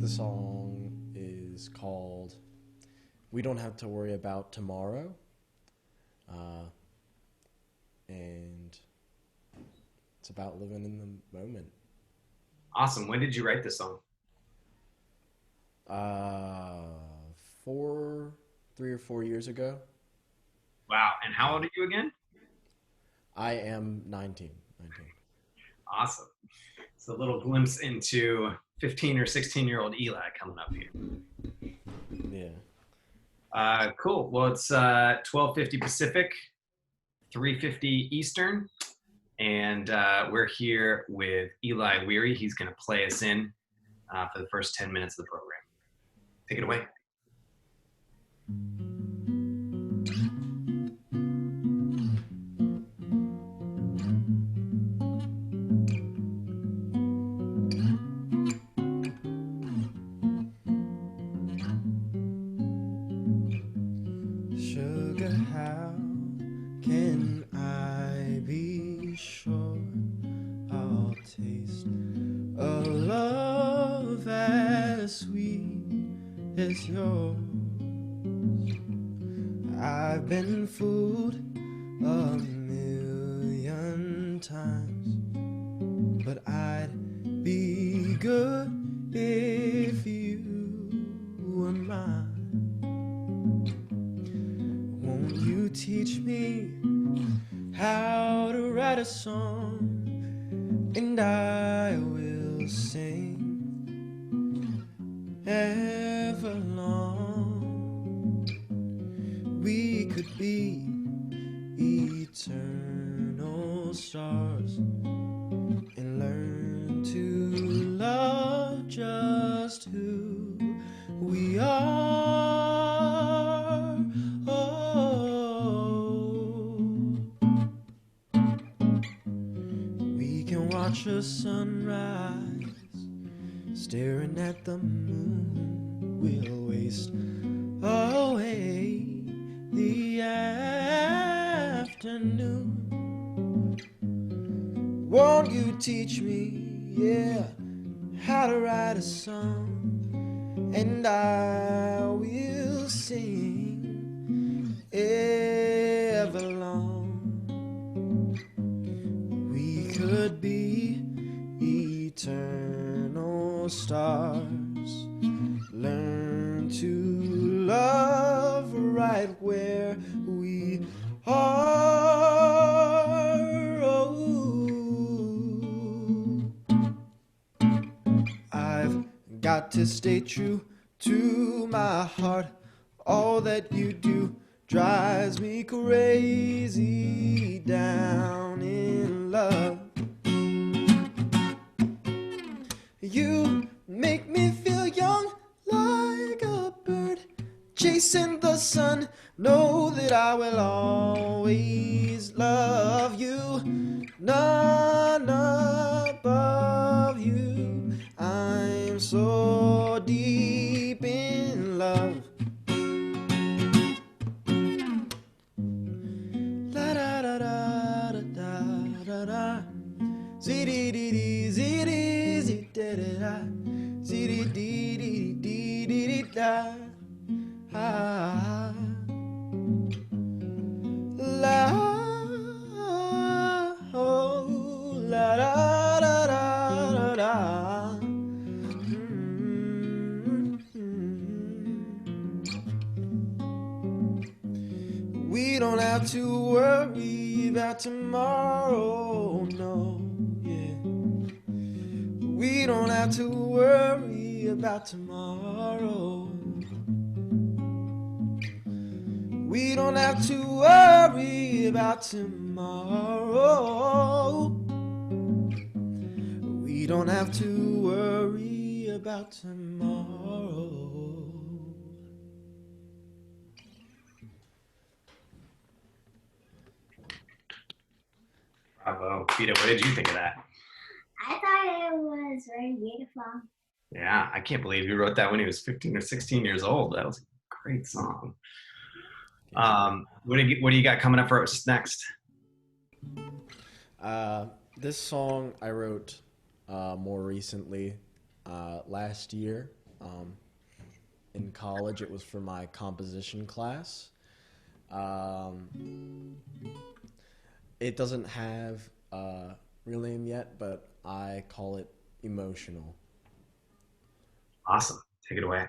The song is called We Don't Have to Worry About Tomorrow. Uh, and it's about living in the moment. Awesome. When did you write this song? Uh, 3 or 4 years ago. Wow. And how old Uh, are you again? I am 19. 19. Awesome. It's a little glimpse into 15 or 16-year-old Eli coming up here. Yeah. Cool. Well, it's 12:50 Pacific, 3:50 Eastern, and we're here with Eli Weary. He's going to play us in for the first 10 minutes of the program. Take it away. Sugar, how can I be sure I'll taste a love as sweet as yours? I've been fooled a million times, but I'd be good if you were mine. Won't you teach me how to write a song, and I will sing ever long. We could be eternal stars and learn to love just who we are. Oh, we can watch a sunrise, staring at the moon. We'll waste away the afternoon. Won't you teach me, yeah, how to write a song, and I will sing ever long. We could be eternal stars, learn to love right where we are. Oh, I've got to stay true to my heart. All that you do drives me crazy down in love. You make me feel young like a bird chasing the sun. Know that I will always love you, none above you. I'm so deep in love. La da da da da da da. Zee dee dee dee zee dee zee da da da. Zee dee dee dee dee dee dee da. Ah. La oh la da da da da da. We don't have to worry about tomorrow, no, yeah. We don't have to worry about tomorrow. We don't have to worry about tomorrow. We don't have to worry about tomorrow. Bravo. Peter, what did you think of that? I thought it was very beautiful. Yeah, I can't believe you wrote that when he was 15 or 16 years old. That was a great song. What do you got coming up for us next? This song I wrote more recently, last year. In college, it was for my composition class. It doesn't have a real name yet, but I call it emotional. Awesome. Take it away.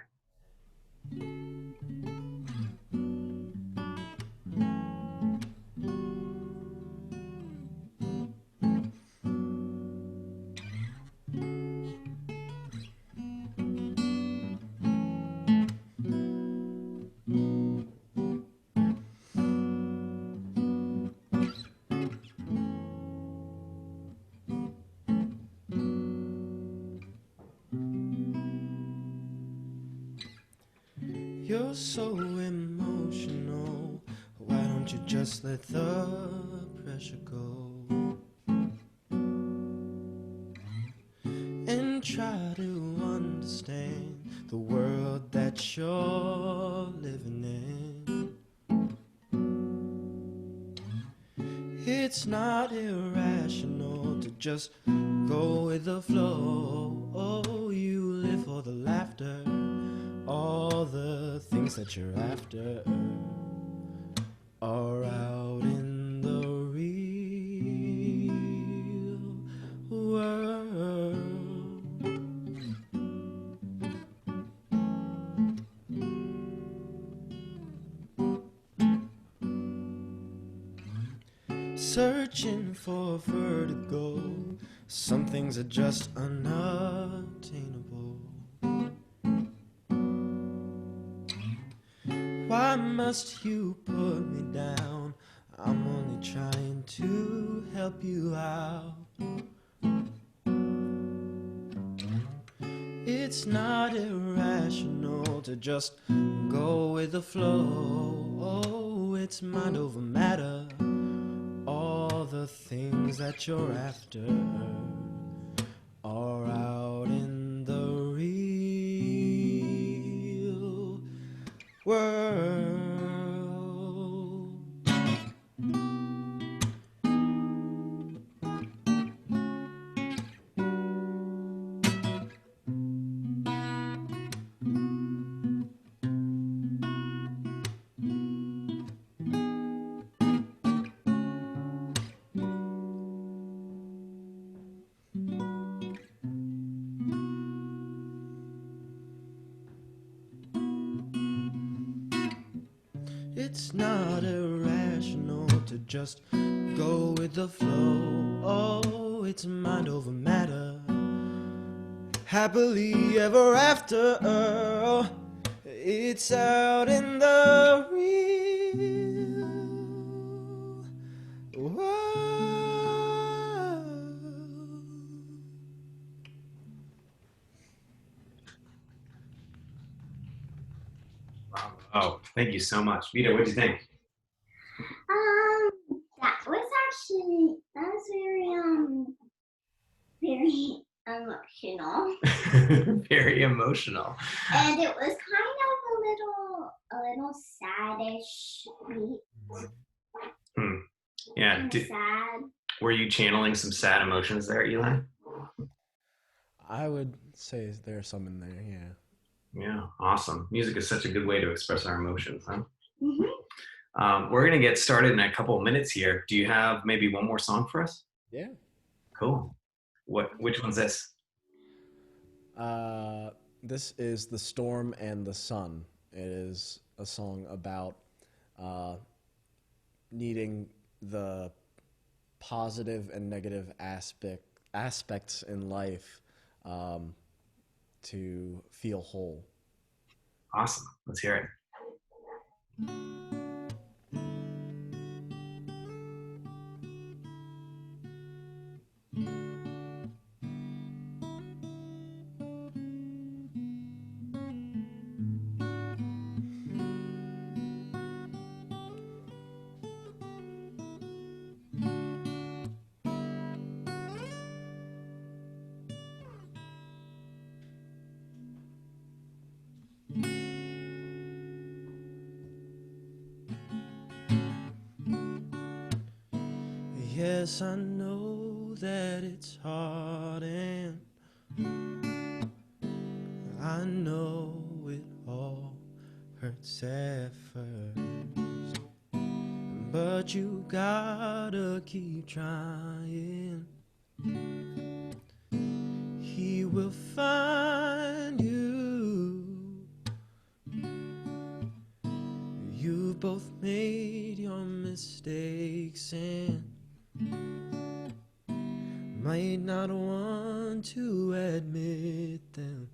You're so emotional. Why don't you just let the pressure go and try to understand the world that you're living in? It's not irrational to just go with the flow. Oh, you live for the laughter, all the things that you're after are out in the real world. Searching for vertigo, some things are just unattainable. Why must you put me down? I'm only trying to help you out. It's not irrational to just go with the flow. Oh, it's mind over matter, all the things that you're after are out in the real world. It's not irrational to just go with the flow. Oh, it's mind over matter, happily ever after. It's out in the real world. Oh, thank you so much. Vita, what do you think? That was very emotional. Very emotional. And it was kind of a little saddish beat. Yeah. Kind of sad. Were you channeling some sad emotions there, Eli? I would say there's some in there, yeah. Yeah, awesome. Music is such a good way to express our emotions, huh? Mm-hmm. We're going to get started in a couple of minutes here. Do you have maybe one more song for us? Yeah. Cool. Which one's this? This is The Storm and the Sun. It is a song about needing the positive and negative aspects in life to feel whole. Awesome. Let's hear it. Yes, I know that it's hard, and I know hurts at first, but you gotta keep trying. He will find you. You both made your mistakes and might not want to admit them.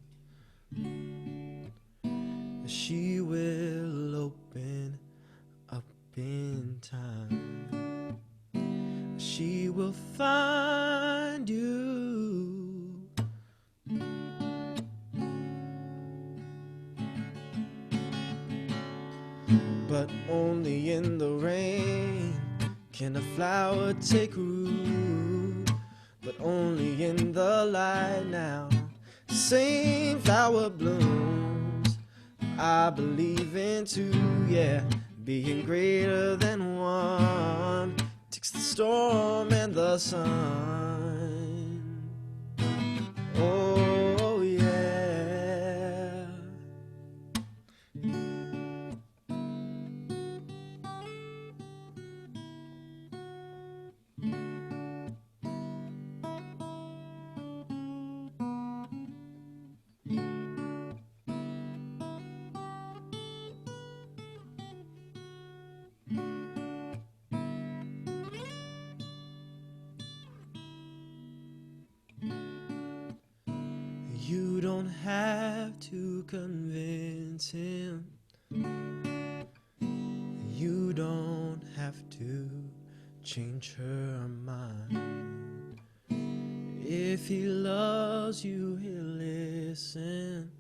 She will open up in time. She will find you. But only in the rain can a flower take root. But only in the light now, same flower blooms. I believe in two, yeah, being greater than one. Takes the storm and the sun. Oh yeah. You don't have to convince him. You don't have to change her mind. If he loves you, he'll listen.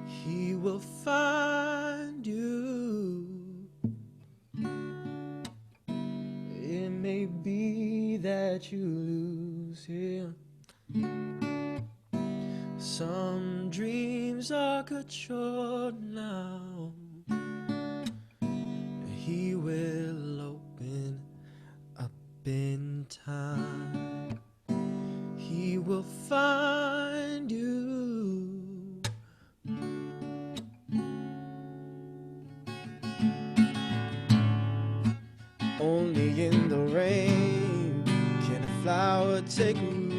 He will find you. It may be that you lose him. Some dreams are cut short now. He will open up in time. He will find you. Only in the rain can a flower take root.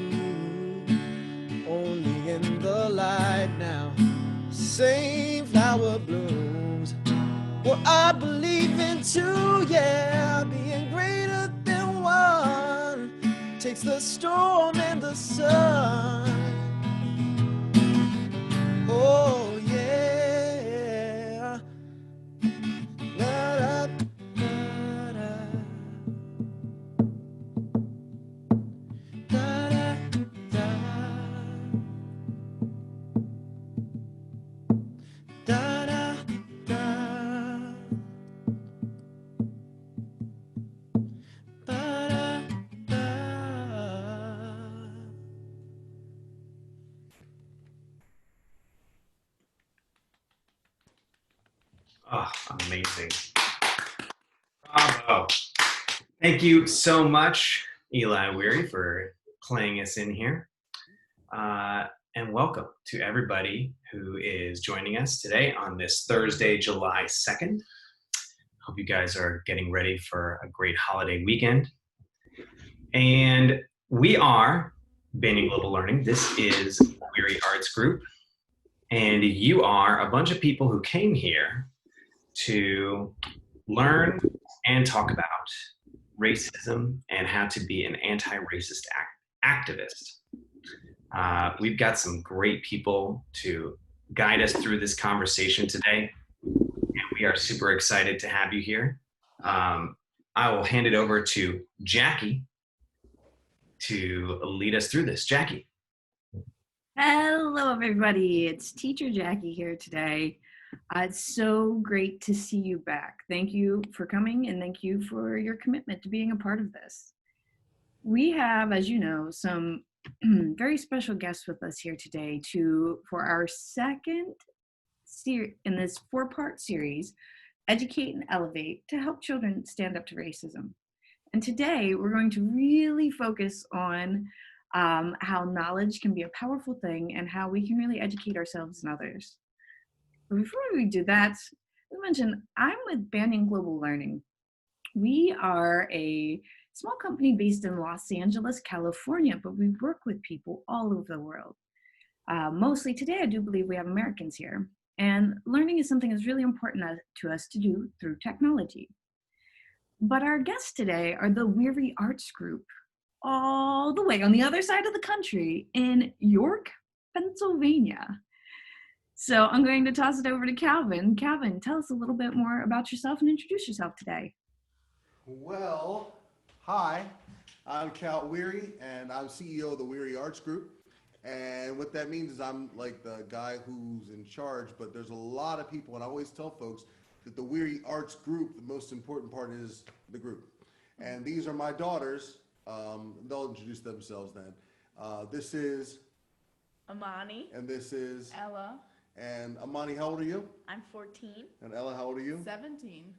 Only in the light now, same flower blooms. Well, I believe in two, yeah, being greater than one. Takes the storm and the sun. Oh yeah. Da, da, da, da. Da, da, da. Da, da, da. Ba, da, da. Oh, amazing. Bravo. Thank you so much, Eli Weary, for playing us in here. And welcome to everybody who is joining us today on this Thursday, July 2nd. Hope you guys are getting ready for a great holiday weekend. And we are Banning Global Learning. This is Weary Arts Group. And you are a bunch of people who came here to learn and talk about racism and how to be an anti-racist activist. We've got some great people to guide us through this conversation today, and we are super excited to have you here. I will hand it over to Jackie to lead us through this. Jackie. Hello, everybody. It's Teacher Jackie here today. It's so great to see you back. Thank you for coming, and thank you for your commitment to being a part of this. We have, as you know, some very special guests with us here today for our second series in this 4-part series, Educate and Elevate, to help children stand up to racism. And today we're going to really focus on how knowledge can be a powerful thing and how we can really educate ourselves and others. But before we do that, as I mentioned, I'm with Banyan Global Learning. We are a small company based in Los Angeles, California, but we work with people all over the world. Mostly today, I do believe we have Americans here. And learning is something that's really important to us to do through technology. But our guests today are the Weary Arts Group, all the way on the other side of the country in York, Pennsylvania. So I'm going to toss it over to Calvin. Calvin, tell us a little bit more about yourself and introduce yourself today. Well, hi, I'm Cal Weary, and I'm CEO of the Weary Arts Group. And what that means is I'm like the guy who's in charge, but there's a lot of people, and I always tell folks that the Weary Arts Group, the most important part is the group. And these are my daughters. They'll introduce themselves then. This is Amani. And this is Ella. And Amani, how old are you? I'm 14. And Ella, how old are you? 17.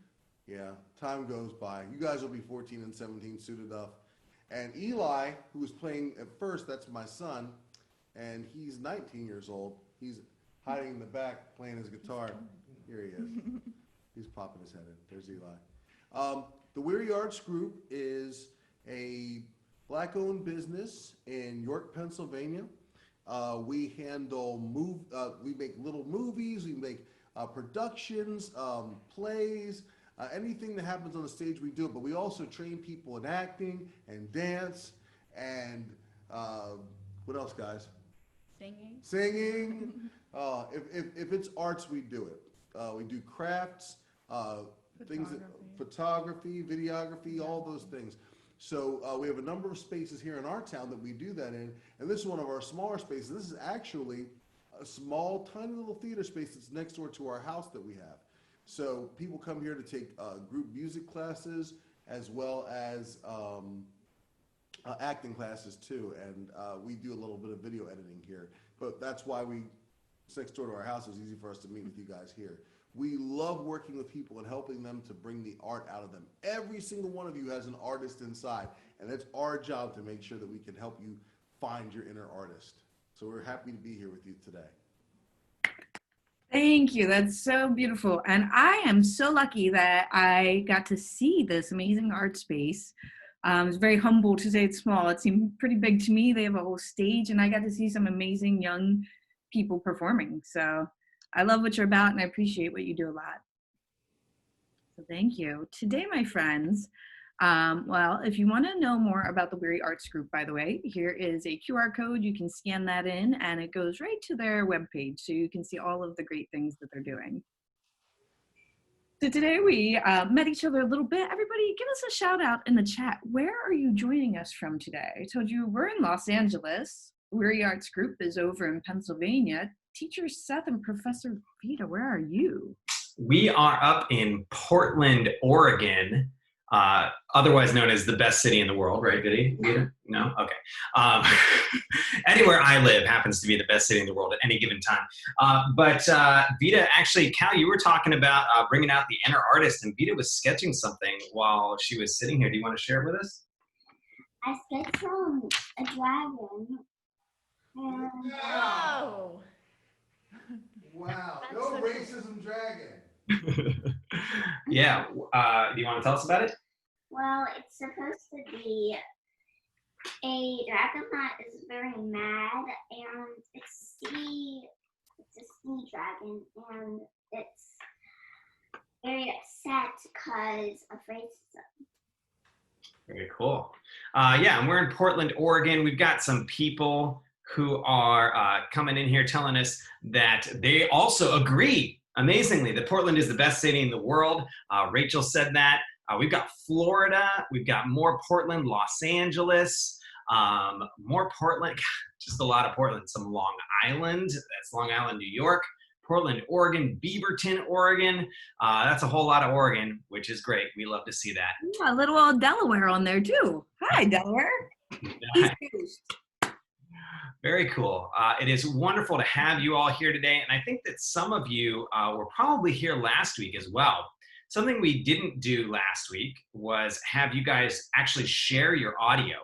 Yeah, time goes by. You guys will be 14 and 17 soon enough. And Eli, who was playing at first, that's my son, and he's 19 years old. He's hiding in the back playing his guitar. Here he is. He's popping his head in. There's Eli. The Weary Arts Group is a Black-owned business in York, Pennsylvania. We handle we make little movies, we make productions, plays, anything that happens on the stage we do it, but we also train people in acting and dance and what else, guys? Singing. If it's arts, we do it. We do crafts, photography, videography, all those things. So we have a number of spaces here in our town that we do that in, and this is one of our smaller spaces. This is actually a small, tiny little theater space that's next door to our house that we have. So people come here to take group music classes as well as acting classes too, and we do a little bit of video editing here. But that's why it's next door to our house. It's easy for us to meet with you guys here. We love working with people and helping them to bring the art out of them. Every single one of you has an artist inside, and it's our job to make sure that we can help you find your inner artist. So we're happy to be here with you today. Thank you. That's so beautiful. And I am so lucky that I got to see this amazing art space. I was very humbled to say it's small. It seemed pretty big to me. They have a whole stage, and I got to see some amazing young people performing. So I love what you're about, and I appreciate what you do a lot. So thank you. Today, my friends, well, if you want to know more about the Weary Arts Group, by the way, here is a QR code. You can scan that in, and it goes right to their webpage, so you can see all of the great things that they're doing. So today we met each other a little bit. Everybody, give us a shout out in the chat. Where are you joining us from today? I told you we're in Los Angeles. Weary Arts Group is over in Pennsylvania. Teacher Seth and Professor Vita, where are you? We are up in Portland, Oregon, otherwise known as the best city in the world, right, Vita? No? Okay. Anywhere I live happens to be the best city in the world at any given time. But Vita, actually, Cal, you were talking about bringing out the inner artist, and Vita was sketching something while she was sitting here. Do you want to share it with us? I sketched a dragon. And, Whoa! Wow, no racism dragon. Yeah, do you want to tell us about it? well, it's supposed to be a dragon that is very mad, and it's a sea dragon, and it's very upset because of racism. Very cool. Yeah, and we're in Portland, Oregon. We've got some people who are coming in here telling us that they also agree, amazingly, that Portland is the best city in the world. Rachel said that. We've got Florida. We've got more Portland, Los Angeles, more Portland, just a lot of Portland. Some Long Island, that's Long Island, New York. Portland, Oregon, Beaverton, Oregon. That's a whole lot of Oregon, which is great. We love to see that. Ooh, a little old Delaware on there too. Hi, Delaware. Very cool. It is wonderful to have you all here today. And I think that some of you were probably here last week as well. Something we didn't do last week was have you guys actually share your audio.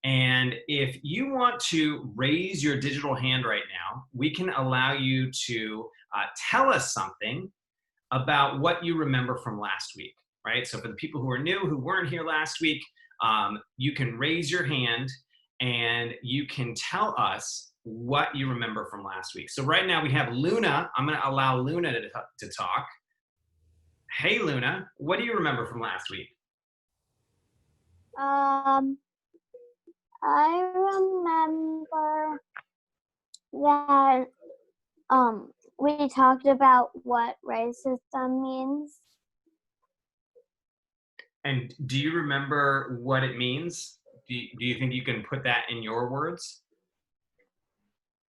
And if you want to raise your digital hand right now, we can allow you to tell us something about what you remember from last week, right? So for the people who are new, who weren't here last week, you can raise your hand and you can tell us what you remember from last week. So right now we have Luna. I'm going to allow Luna to talk. Hey, Luna, what do you remember from last week? I remember that we talked about what racism means. And do you remember what it means? Do you think you can put that in your words?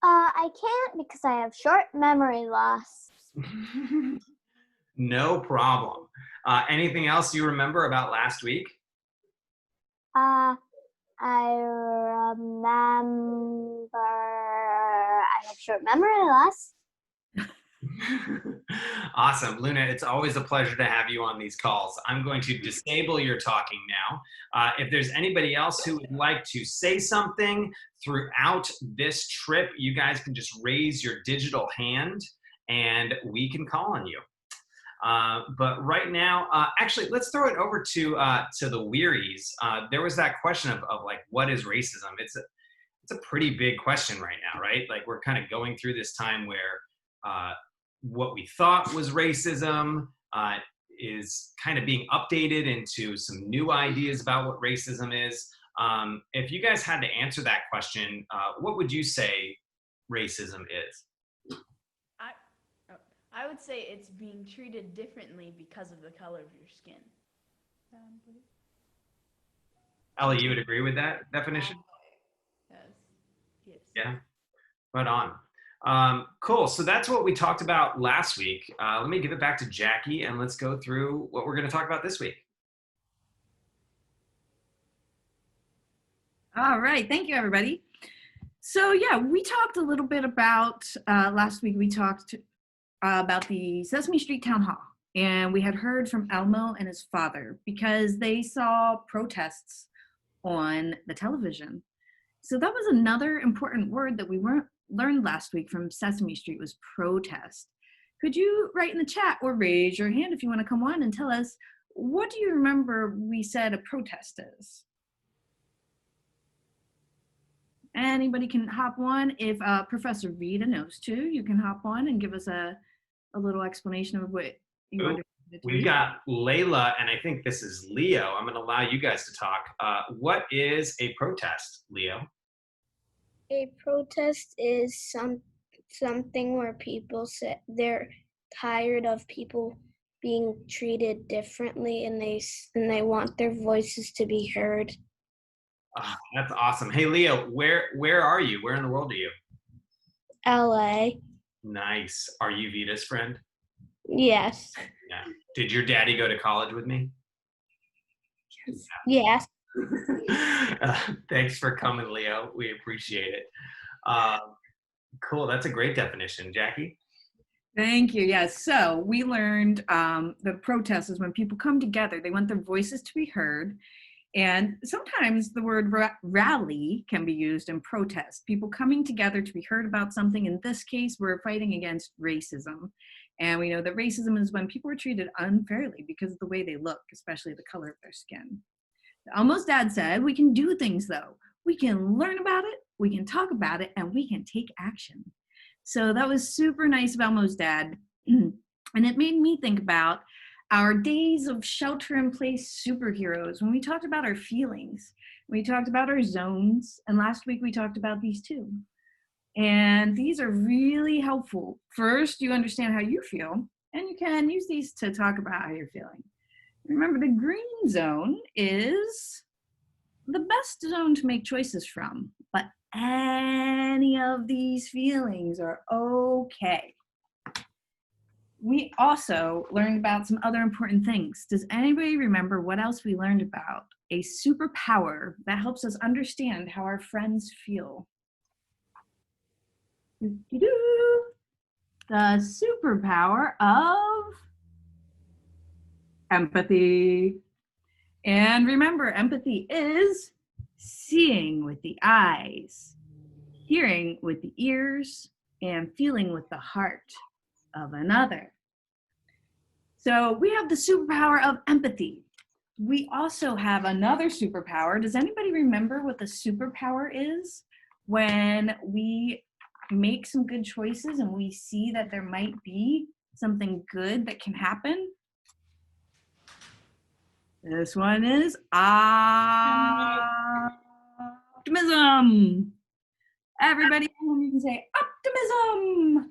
I can't because I have short memory loss. No problem. Anything else you remember about last week? I remember I have short memory loss. Awesome. Luna, it's always a pleasure to have you on these calls. I'm going to disable your talking now. If there's anybody else who would like to say something throughout this trip, you guys can just raise your digital hand and we can call on you. But right now, actually, let's throw it over to the Wearies. There was that question of like, what is racism? It's a pretty big question right now, right? Like we're kind of going through this time where what we thought was racism is kind of being updated into some new ideas about what racism is. If you guys had to answer that question, what would you say racism is? I would say it's being treated differently because of the color of your skin. Ellie, you would agree with that definition? Yes. Yeah, right on. Cool, so that's what we talked about last week. Let me give it back to Jackie and let's go through what we're gonna talk about this week. All right, thank you, everybody. So yeah, we talked a little bit about, last week we talked about the Sesame Street Town Hall. And we had heard from Elmo and his father because they saw protests on the television. So that was another important word that we learned last week from Sesame Street was protest. Could you write in the chat or raise your hand if you want to come on and tell us, what do you remember we said a protest is? Anybody can hop on. If Professor Vita knows too, you can hop on and give us a little explanation of what you understand. We've got Layla, and I think this is Leo. I'm going to allow you guys to talk. What is a protest, Leo? A protest is something where people say they're tired of people being treated differently, and they want their voices to be heard. Oh, that's awesome. Hey, Leo, where are you? Where in the world are you? LA. Nice. Are you Vita's friend? Yes. Yeah. Did your daddy go to college with me? Yes. Thanks for coming, Leo. We appreciate it. Cool. That's a great definition. Jackie? Thank you. Yes. So we learned the protest is when people come together. They want their voices to be heard. And sometimes the word rally can be used in protest. People coming together to be heard about something. In this case, we're fighting against racism. And we know that racism is when people are treated unfairly because of the way they look, especially the color of their skin. Elmo's dad said, we can do things though. We can learn about it, we can talk about it, and we can take action. So that was super nice of Elmo's dad. And it made me think about our days of shelter-in-place superheroes, when we talked about our feelings, we talked about our zones, and last week we talked about these too. And these are really helpful. First, you understand how you feel, and you can use these to talk about how you're feeling. Remember, the green zone is the best zone to make choices from, but any of these feelings are okay. We also learned about some other important things. Does anybody remember what else we learned about? A superpower that helps us understand how our friends feel. The superpower of empathy. And remember, empathy is seeing with the eyes, hearing with the ears, and feeling with the heart of another. So we have the superpower of empathy. We also have another superpower. Does anybody remember what the superpower is? When we make some good choices and we see that there might be something good that can happen. This one is optimism. Everybody, you can say optimism.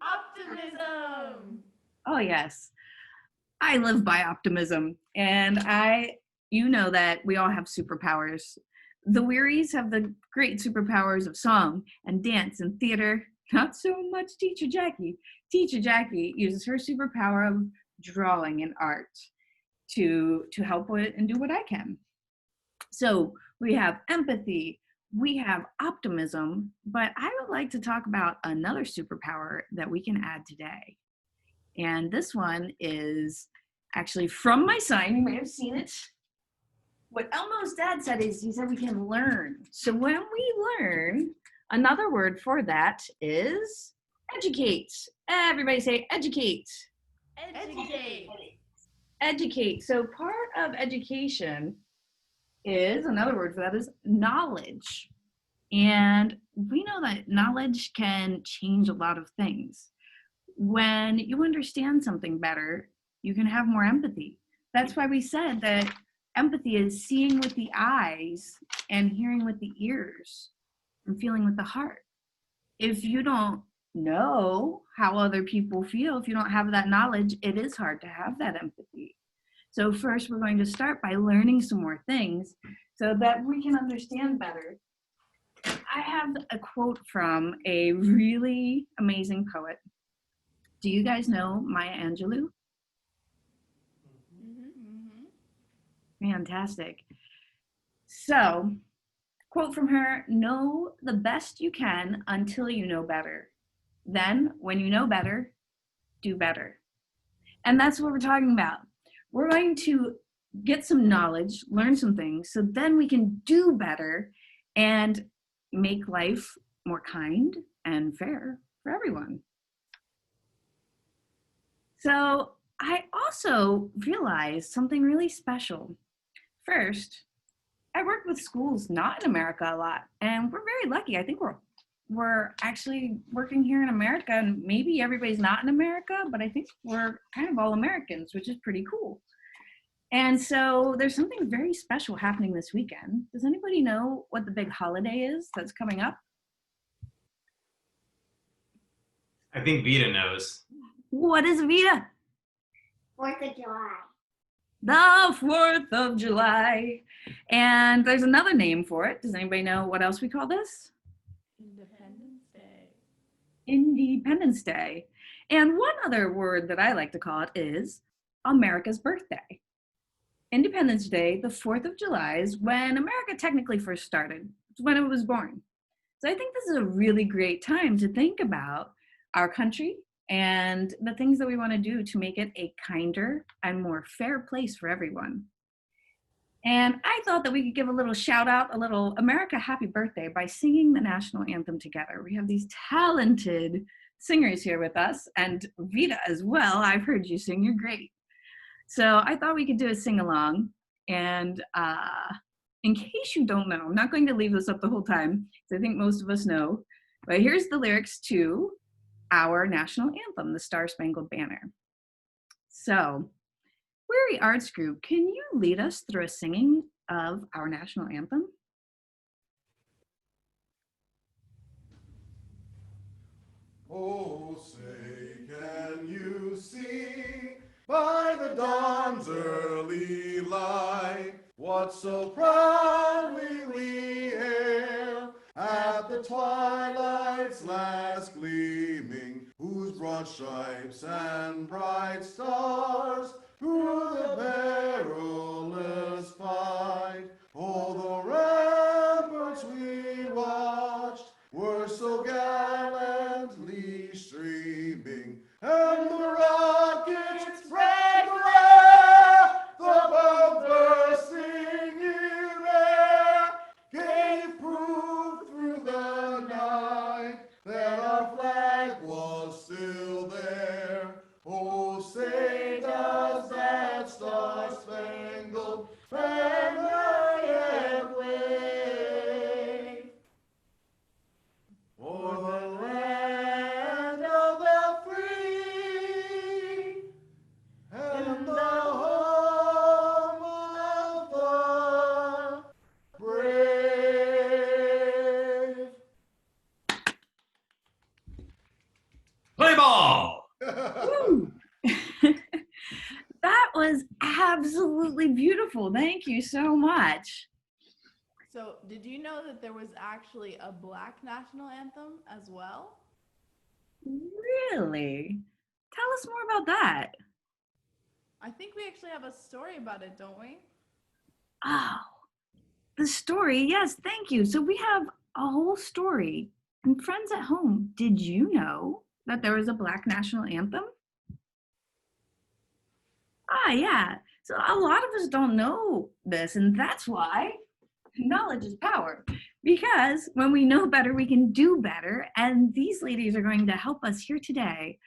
Optimism. Oh yes, I live by optimism, and you know that we all have superpowers. The Wearies have the great superpowers of song and dance and theater. Not so much Teacher Jackie. Teacher Jackie uses her superpower of drawing and art to help with and do what I can. So we have empathy, we have optimism, but I would like to talk about another superpower that we can add today. And this one is actually from my sign. You may have seen it. What Elmo's dad said is, he said we can learn. So when we learn, another word for that is educate. Everybody say educate. Educate. Educate. So part of education is, another word for that is knowledge. And we know that knowledge can change a lot of things. When you understand something better, you can have more empathy. That's why we said that empathy is seeing with the eyes and hearing with the ears and feeling with the heart. If you don't know how other people feel, if you don't have that knowledge, it is hard to have that empathy. So first, we're going to start by learning some more things so that we can understand better. I have a quote from a really amazing poet. Do you guys know Maya Angelou? Fantastic. So, quote from her, know the best you can until you know better. Then, when you know better, do better. And that's what we're talking about. We're going to get some knowledge, learn some things, so then we can do better and make life more kind and fair for everyone. So I also realized something really special. First, I work with schools not in America a lot, and we're very lucky. I think we're actually working here in America, and maybe everybody's not in America, but I think we're kind of all Americans, which is pretty cool. And so there's something very special happening this weekend. Does anybody know what the big holiday is that's coming up? I think Vita knows. What is Vita? 4th of July. The 4th of July. And there's another name for it. Does anybody know what else we call this? Independence Day. Independence Day. And one other word that I like to call it is America's birthday. Independence Day, the 4th of July, is when America technically first started. It's when it was born. So I think this is a really great time to think about our country and the things that we want to do to make it a kinder and more fair place for everyone. And I thought that we could give a little shout out, a little America happy birthday by singing the national anthem together. We have these talented singers here with us, and Vita as well. I've heard you sing, you're great. So I thought we could do a sing along. And in case you don't know, I'm not going to leave this up the whole time, because I think most of us know, but here's the lyrics to our national anthem, the Star Spangled Banner. So, Weary Arts Group, can you lead us through a singing of our national anthem? Oh, say, can you see by the dawn's early light what so proudly we hail at the twilight's last gleaming, whose broad stripes and bright stars through the perilous fight, oh, the ramparts we watched were so gallantly streaming, and the rockets spread the wrath, the bomb bursting in air, gave absolutely beautiful. Thank you so much. So, did you know that there was actually a Black national anthem as well? Really? Tell us more about that. I think we actually have a story about it, don't we? Oh, the story. Yes, thank you. So we have a whole story. And friends at home, did you know that there was a Black national anthem? Ah, yeah. So a lot of us don't know this, and that's why knowledge is power. Because when we know better, we can do better. And these ladies are going to help us here today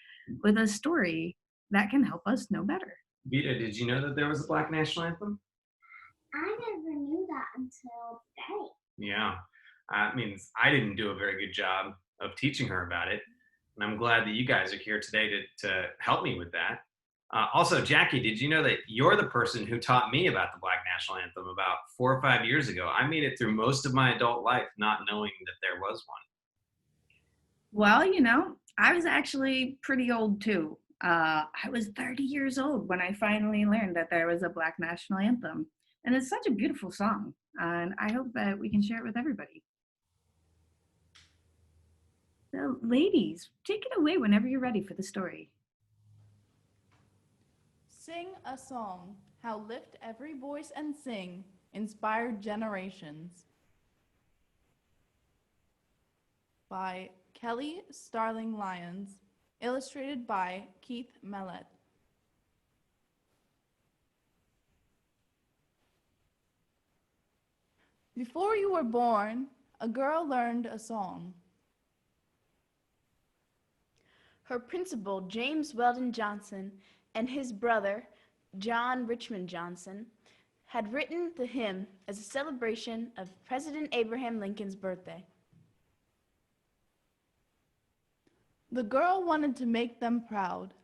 with a story that can help us know better. Vita, did you know that there was a Black national anthem? I never knew that until today. Yeah. That means I didn't do a very good job of teaching her about it. And I'm glad that you guys are here today to help me with that. Also, Jackie, did you know that you're the person who taught me about the Black National Anthem about 4 or 5 years ago? I made it through most of my adult life not knowing that there was one. Well, you know, I was actually pretty old too. I was 30 years old when I finally learned that there was a Black national anthem. And it's such a beautiful song. And I hope that we can share it with everybody. So, ladies, take it away whenever you're ready for the story. Sing a song, how lift every voice and sing, inspired generations. By Kelly Starling Lyons, illustrated by Keith Mellett. Before you were born, a girl learned a song. Her principal, James Weldon Johnson, and his brother, John Richmond Johnson, had written the hymn as a celebration of President Abraham Lincoln's birthday. The girl wanted to make them proud.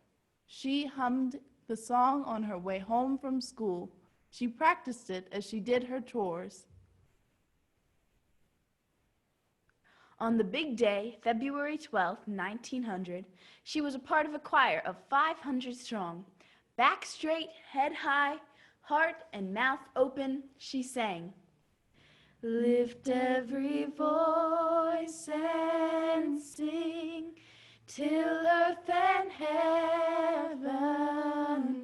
She hummed the song on her way home from school. She practiced it as she did her chores. On the big day, February 12, 1900, she was a part of a choir of 500 strong. Back straight, head high, heart and mouth open, she sang. Lift every voice and sing, till earth and heaven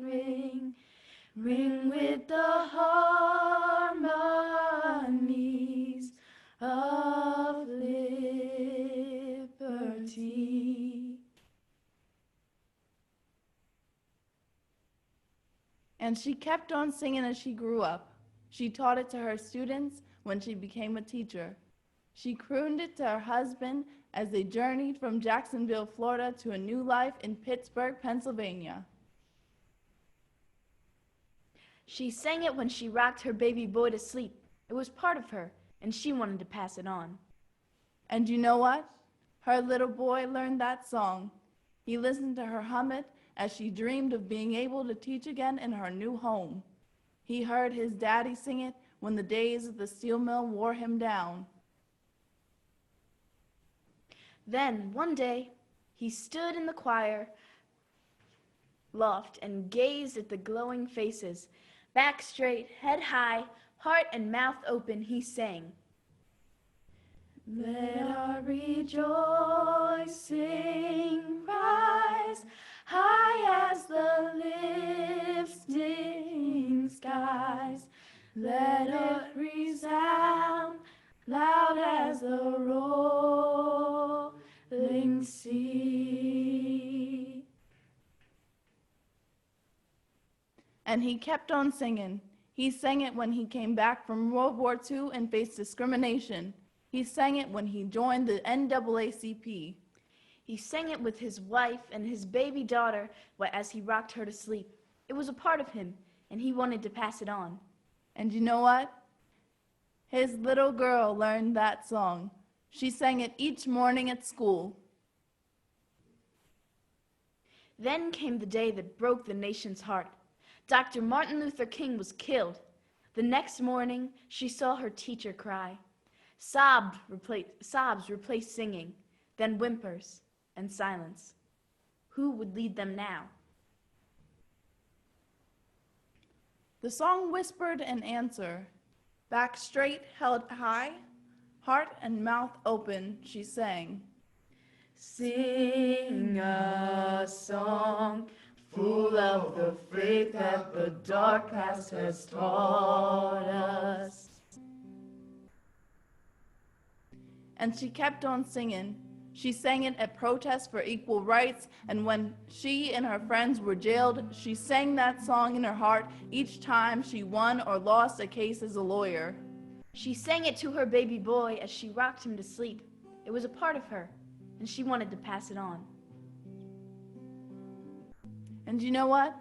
ring, ring with the harmonies of liberty. And she kept on singing as she grew up. She taught it to her students when she became a teacher. She crooned it to her husband as they journeyed from Jacksonville, Florida to a new life in Pittsburgh, Pennsylvania. She sang it when she rocked her baby boy to sleep. It was part of her, and she wanted to pass it on. And you know what? Her little boy learned that song. He listened to her hum it as she dreamed of being able to teach again in her new home. He heard his daddy sing it when the days of the steel mill wore him down. Then, one day, he stood in the choir loft and gazed at the glowing faces. Back straight, head high, heart and mouth open, he sang. Let our rejoicing rise high as the lifting skies. Let it resound loud as the rolling sea. And he kept on singing. He sang it when he came back from World War II and faced discrimination. He sang it when he joined the NAACP. He sang it with his wife and his baby daughter as he rocked her to sleep. It was a part of him, and he wanted to pass it on. And you know what? His little girl learned that song. She sang it each morning at school. Then came the day that broke the nation's heart. Dr. Martin Luther King was killed. The next morning, she saw her teacher cry. Sobs replaced singing, then whimpers and silence. Who would lead them now? The song whispered an answer. Back straight, held high, heart and mouth open, she sang. Sing a song full of the faith that the dark past has taught us. And she kept on singing. She sang it at protests for equal rights, and when she and her friends were jailed, she sang that song in her heart each time she won or lost a case as a lawyer. She sang it to her baby boy as she rocked him to sleep. It was a part of her, and she wanted to pass it on. And you know what?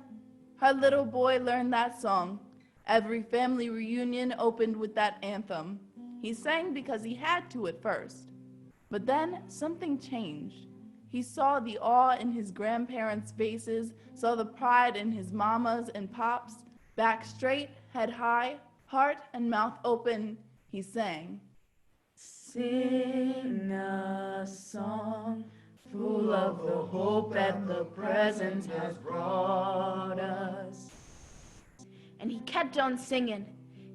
Her little boy learned that song. Every family reunion opened with that anthem. He sang because he had to at first. But then something changed. He saw the awe in his grandparents' faces, saw the pride in his mamas and pops. Back straight, head high, heart and mouth open, he sang. Sing a song full of the hope that the present has brought us. And he kept on singing.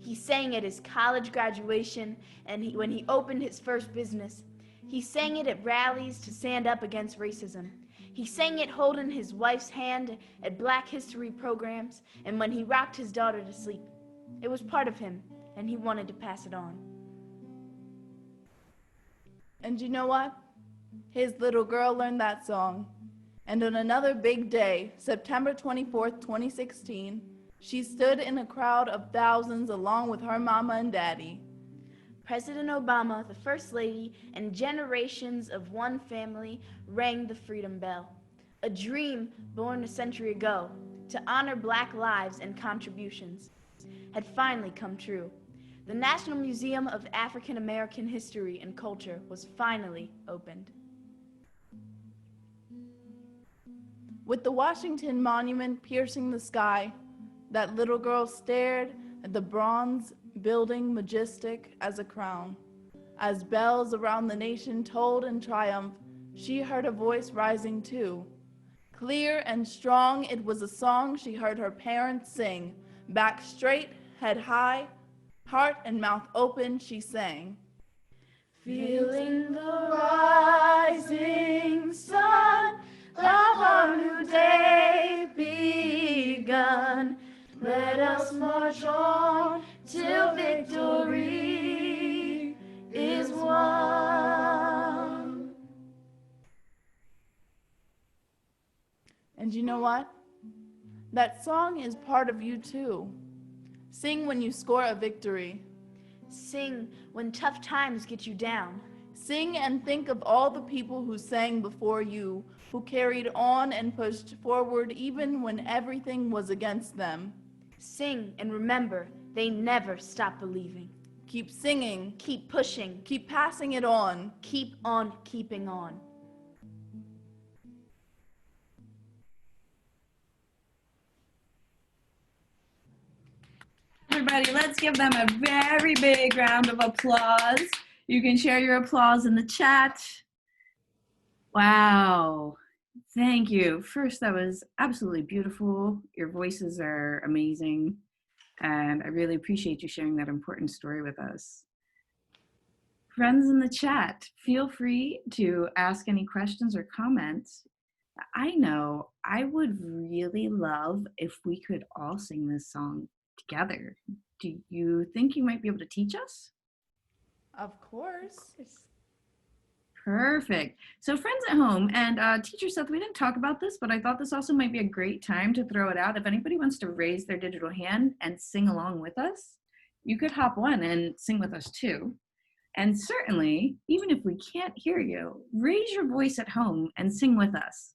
He sang at his college graduation, and when he opened his first business. He sang it at rallies to stand up against racism. He sang it holding his wife's hand at Black History programs, and when he rocked his daughter to sleep. It was part of him, and he wanted to pass it on. And you know what? His little girl learned that song. And on another big day, September 24th, 2016, she stood in a crowd of thousands along with her mama and daddy. President Obama, the First Lady, and generations of one family rang the freedom bell. A dream born a century ago to honor Black lives and contributions had finally come true. The National Museum of African American History and Culture was finally opened. With the Washington Monument piercing the sky, that little girl stared at the bronze building majestic as a crown. As bells around the nation tolled in triumph, she heard a voice rising too. Clear and strong, it was a song she heard her parents sing. Back straight, head high, heart and mouth open, she sang. Feeling the rising sun of our new day begun. Let us march on till victory is won. And you know what? That song is part of you too. Sing when you score a victory. Sing when tough times get you down. Sing and think of all the people who sang before you, who carried on and pushed forward even when everything was against them. Sing and remember, they never stop believing. Keep singing. Keep pushing. Keep passing it on. Keep on keeping on. Everybody, let's give them a very big round of applause. You can share your applause in the chat. Wow. Thank you. First, that was absolutely beautiful. Your voices are amazing. And I really appreciate you sharing that important story with us. Friends in the chat, feel free to ask any questions or comments. I know I would really love if we could all sing this song together. Do you think you might be able to teach us? Of course. Perfect. So friends at home, and Teacher Seth, we didn't talk about this, but I thought this also might be a great time to throw it out. If anybody wants to raise their digital hand and sing along with us, you could hop on and sing with us too. And certainly, even if we can't hear you, raise your voice at home and sing with us.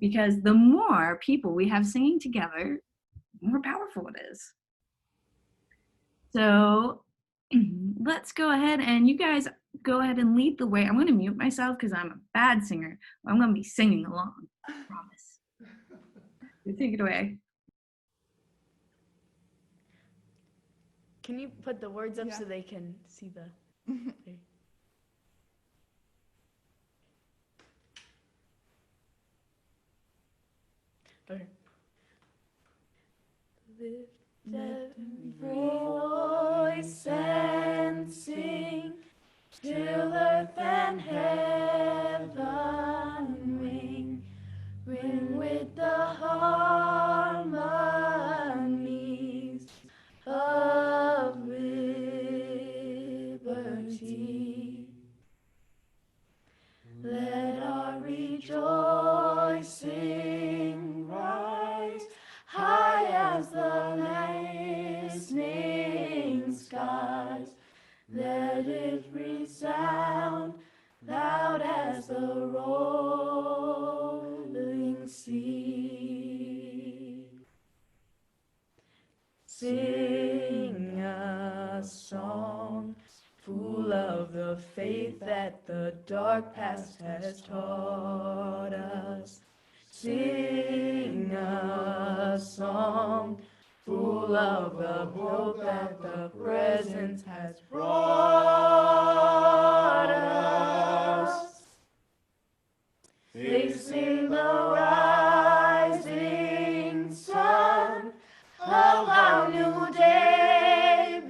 Because the more people we have singing together, the more powerful it is. So let's go ahead and you guys go ahead and lead the way. I'm going to mute myself because I'm a bad singer. I'm going to be singing along. I promise. So take it away. Can you put the words up Yeah. so they can see the... Okay. Voice and sing till earth and heaven ring, ring with the harmonies of liberty. Let our rejoicing rise high as the listening skies. Let it resound loud as the rolling sea. Sing a song full of the faith that the dark past has taught us. Sing a song full of the hope that the present has brought us. Facing the rising sun of our new day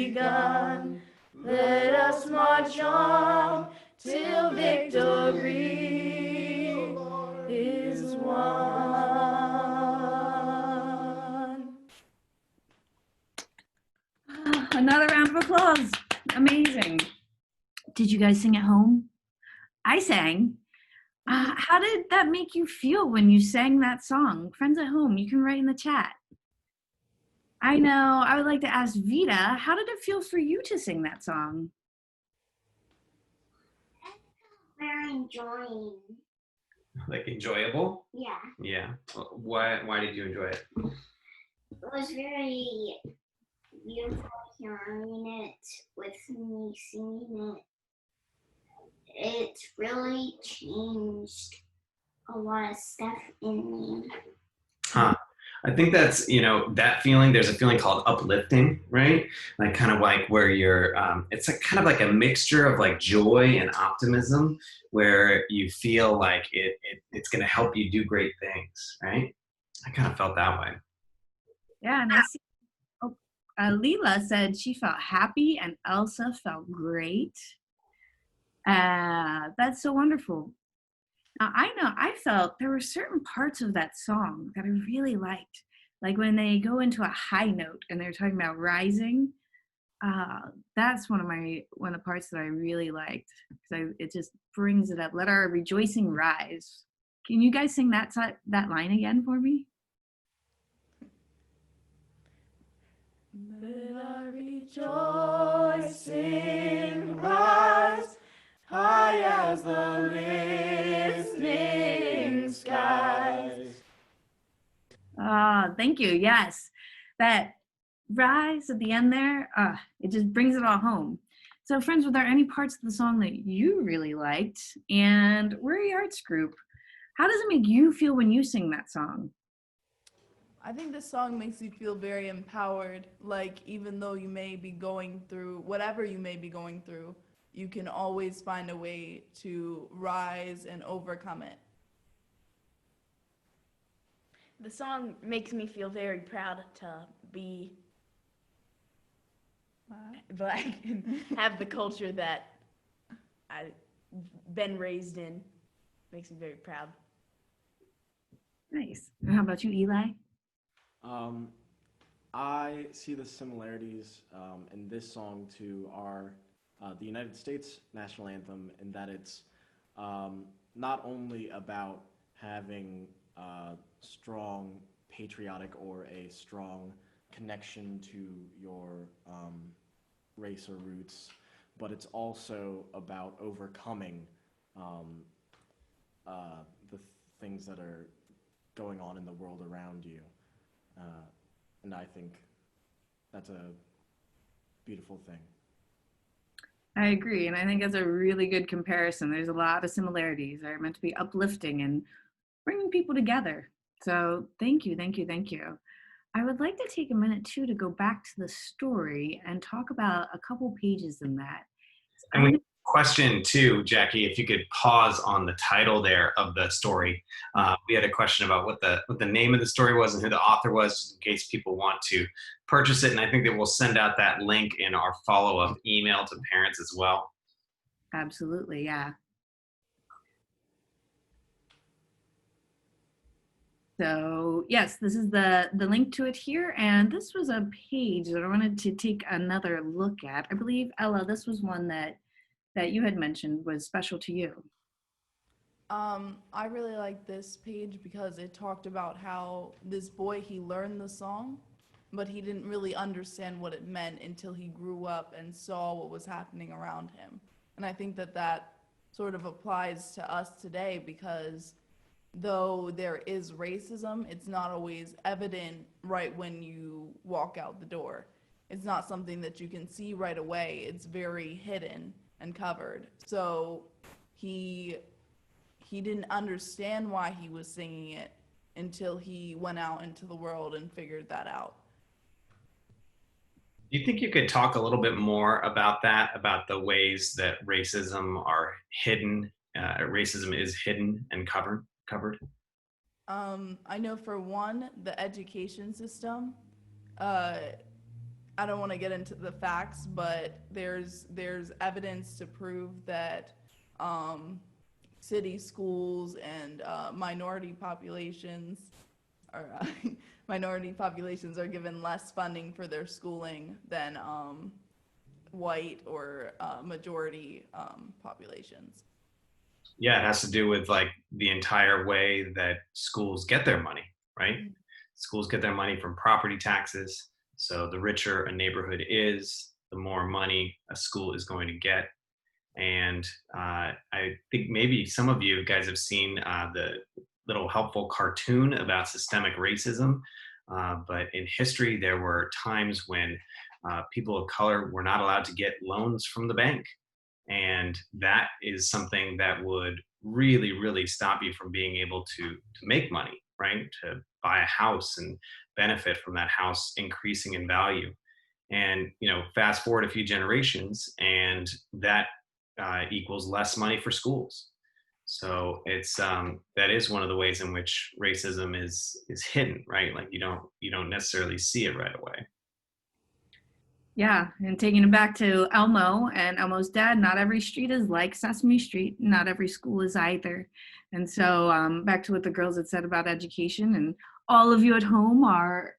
begun. Let us march on till victory is won. Another round of applause. Amazing. Did you guys sing at home? I sang. How did that make you feel when you sang that song? Friends at home, you can write in the chat. I know, I would like to ask Vita, how did it feel for you to sing that song? Very enjoying. Like enjoyable? Yeah. Yeah. Why did you enjoy it? It was very beautiful hearing it with me singing it. It really changed a lot of stuff in me. Huh. I think that's, that feeling, there's a feeling called uplifting, right? Like kind of like where you're, it's like kind of like a mixture of like joy and optimism where you feel like it's going to help you do great things, right? I kind of felt that way. Yeah, and I see, Leela said she felt happy and Elsa felt great. That's so wonderful. Now, I know I felt there were certain parts of that song that I really liked. Like when they go into a high note and they're talking about rising, that's one of the parts that I really liked. Because it just brings it up. Let our rejoicing rise. Can you guys sing that line again for me? Let our rejoicing rise high as the listening skies. Thank you. Yes, that rise at the end there, it just brings it all home. So friends, were there any parts of the song that you really liked? And we're a arts group. How does it make you feel when you sing that song? I think this song makes you feel very empowered. Like even though you may be going through whatever you may be going through, you can always find a way to rise and overcome it. The song makes me feel very proud to be Black and have the culture that I've been raised in. Makes me very proud. Nice. And how about you, Eli? I see the similarities in this song to the United States national anthem in that it's not only about having strong patriotic or a strong connection to your race or roots, but it's also about overcoming the things that are going on in the world around you. And I think that's a beautiful thing. I agree, and I think that's a really good comparison. There's a lot of similarities. They're meant to be uplifting and bringing people together. So thank you, thank you, thank you. I would like to take a minute too to go back to the story and talk about a couple pages in that. And we question too, Jackie, if you could pause on the title there of the story. We had a question about what the name of the story was and who the author was, just in case people want to purchase it. And I think that we'll send out that link in our follow-up email to parents as well. Absolutely, yeah. So yes, this is the link to it here, and this was a page that I wanted to take another look at. I believe, Ella, this was one that you had mentioned was special to you. I really like this page because it talked about how this boy, he learned the song, but he didn't really understand what it meant until he grew up and saw what was happening around him. And I think that that sort of applies to us today, because though there is racism, it's not always evident right when you walk out the door. It's not something that you can see right away. It's very hidden and covered. So he didn't understand why he was singing it until he went out into the world and figured that out. Do you think you could talk a little bit more about that, about the ways that racism are hidden, racism is hidden and covered? I know for one, the education system, I don't want to get into the facts, but there's evidence to prove that city schools and minority populations are given less funding for their schooling than white or majority populations. Yeah, it has to do with like the entire way that schools get their money, right? Mm-hmm. Schools get their money from property taxes. So the richer a neighborhood is, the more money a school is going to get. And I think maybe some of you guys have seen the little helpful cartoon about systemic racism. But in history, there were times when people of color were not allowed to get loans from the bank. And that is something that would really, really stop you from being able to make money, right? To buy a house and benefit from that house increasing in value. And, fast forward a few generations, and that equals less money for schools. So it's that is one of the ways in which racism is hidden, right? Like you don't necessarily see it right away. Yeah, and taking it back to Elmo and Elmo's dad, not every street is like Sesame Street. Not every school is either. And so back to what the girls had said about education, and all of you at home are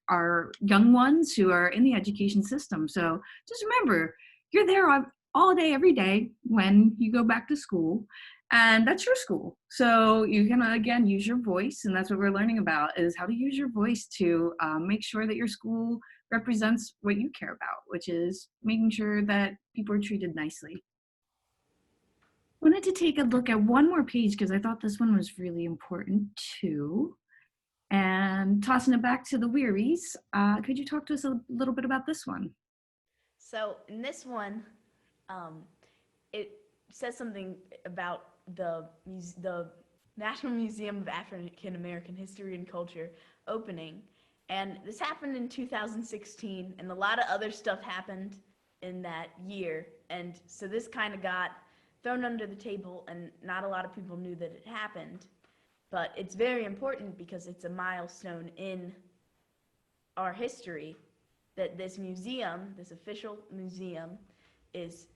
young ones who are in the education system. So just remember, you're there all day, every day when you go back to school, and that's your school. So you can, again, use your voice, and that's what we're learning about, is how to use your voice to make sure that your school represents what you care about, which is making sure that people are treated nicely. I wanted to take a look at one more page because I thought this one was really important too. And tossing it back to the Wearies, could you talk to us a little bit about this one? So in this one, it says something about the National Museum of African American History and Culture opening. And this happened in 2016, and a lot of other stuff happened in that year. And so this kind of got thrown under the table, and not a lot of people knew that it happened. But it's very important because it's a milestone in our history that this museum, this official museum, is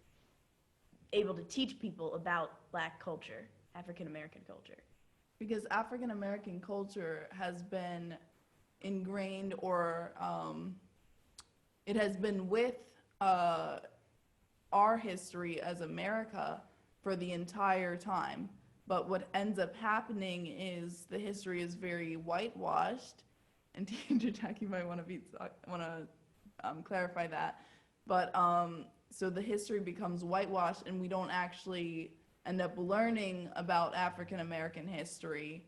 able to teach people about Black culture, African American culture. Because African American culture has been ingrained, or it has been with our history as America for the entire time. But what ends up happening is the history is very whitewashed, and Teacher Jackie might want to clarify that. But so the history becomes whitewashed, and we don't actually end up learning about African American history,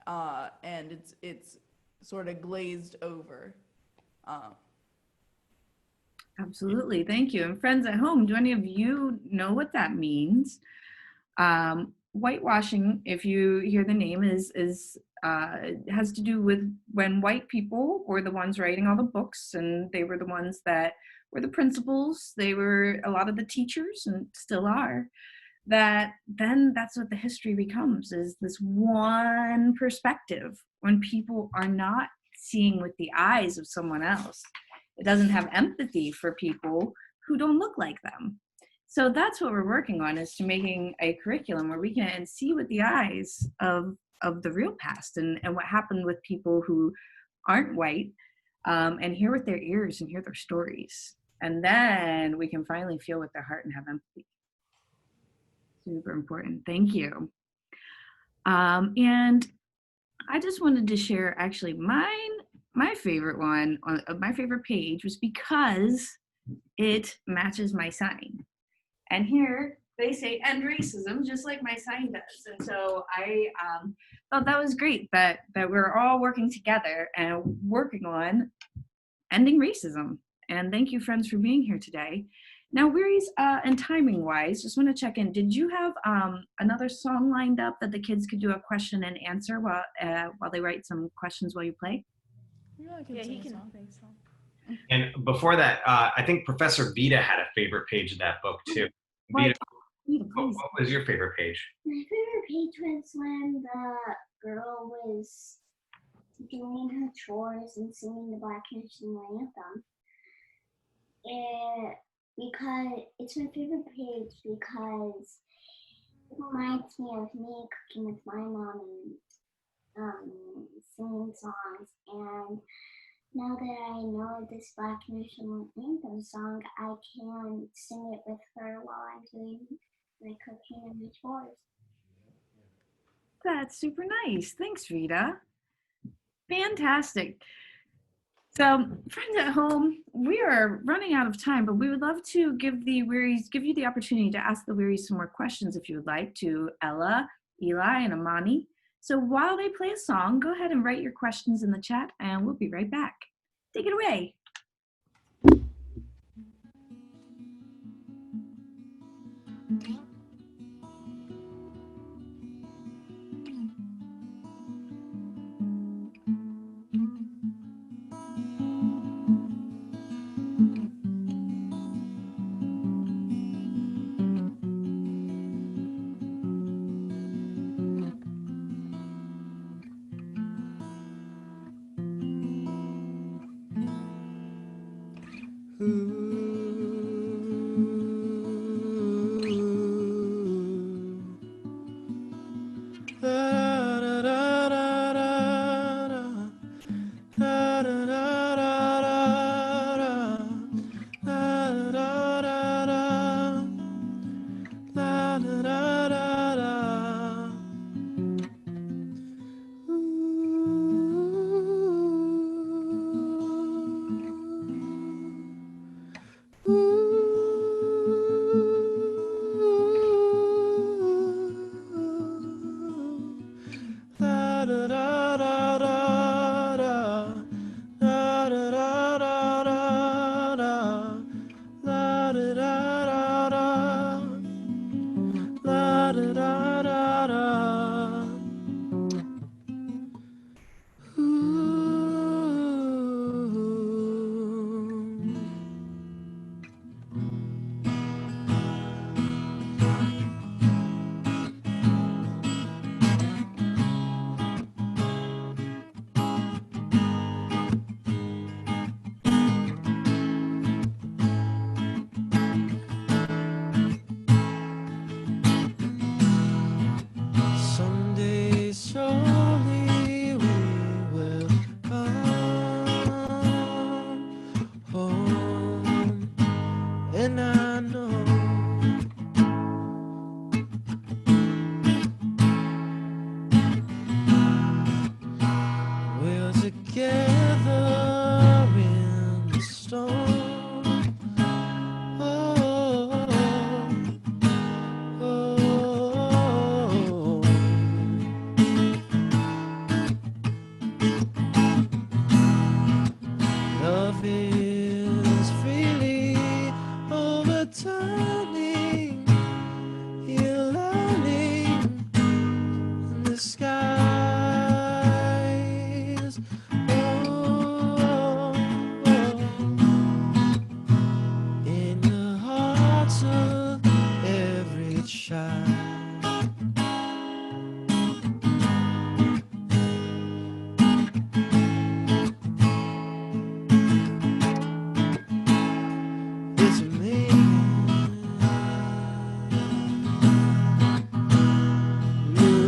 and it's sort of glazed over. Absolutely, thank you. And friends at home, do any of you know what that means? Whitewashing, if you hear the name, is has to do with when white people were the ones writing all the books, and they were the ones that were the principals. They were a lot of the teachers, and still are. that then that's what the history becomes, is this one perspective when people are not seeing with the eyes of someone else. It doesn't have empathy for people who don't look like them. So that's what we're working on, is to making a curriculum where we can see with the eyes of the real past, and what happened with people who aren't white, and hear with their ears and hear their stories. And then we can finally feel with their heart and have empathy. Super important. Thank you. And I just wanted to share actually my favorite one on my favorite page was because it matches my sign. And here they say end racism, just like my sign does. And so I thought that was great that we're all working together and working on ending racism. And thank you, friends, for being here today. Now, Weary's, and timing wise, just want to check in. Did you have another song lined up that the kids could do a question and answer while they write some questions while you play? Yeah, he can sing song. And before that, I think Professor Vita had a favorite page of that book too. Vita, what was your favorite page? My favorite page was when the girl was doing her chores and singing the Black National Anthem. Because it's my favorite page because it reminds me of me cooking with my mom and singing songs. And now that I know this Black National Anthem song, I can sing it with her while I'm doing my cooking and my chores. That's super nice. Thanks, Rita. Fantastic. So, friends at home, we are running out of time, but we would love to give you the opportunity to ask the Wearies some more questions if you would like, to Ella, Eli, and Amani. So while they play a song, go ahead and write your questions in the chat, and we'll be right back. Take it away.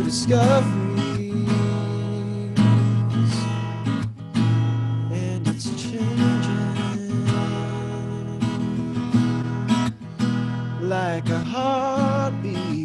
discoveries, and it's changing like a heartbeat.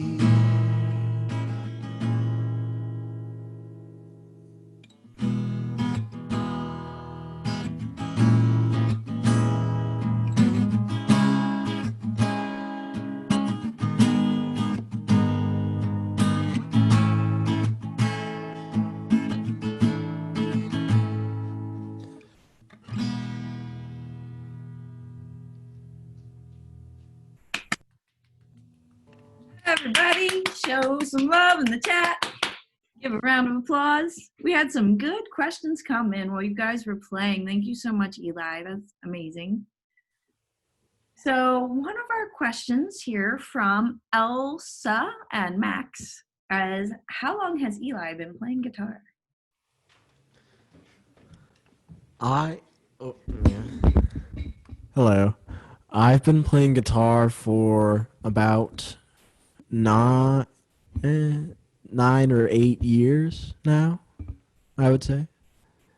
Everybody, show some love in the chat. Give a round of applause. We had some good questions come in while you guys were playing. Thank you so much, Eli. That's amazing. So one of our questions here from Elsa and Max is, how long has Eli been playing guitar? Hello. I've been playing guitar for about 9 or 8 years now, I would say.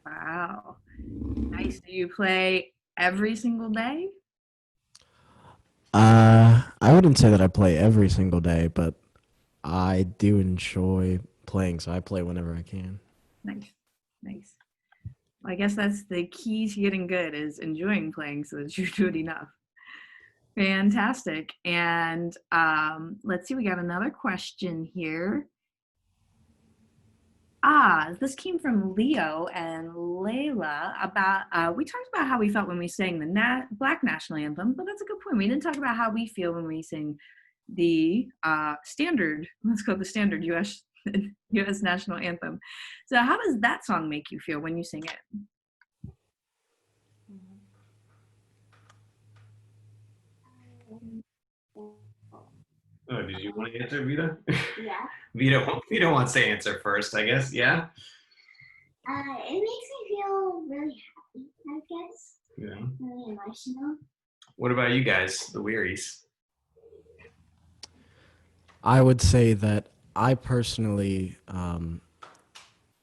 Wow. Nice. Do you play every single day? I wouldn't say that I play every single day, but I do enjoy playing, so I play whenever I can. Nice. Nice. Well, I guess that's the key to getting good, is enjoying playing so that you do it enough. Fantastic. And let's see, we got another question here. This came from Leo and Layla about, we talked about how we felt when we sang the Black National Anthem, but that's a good point. We didn't talk about how we feel when we sing the standard, let's call it the standard US National Anthem. So how does that song make you feel when you sing it? Oh, did you want to answer, Vita? Yeah. Vita wants to answer first, I guess. Yeah. It makes me feel really happy, I guess. Yeah. Really emotional. What about you guys, the Wearies? I would say that I personally,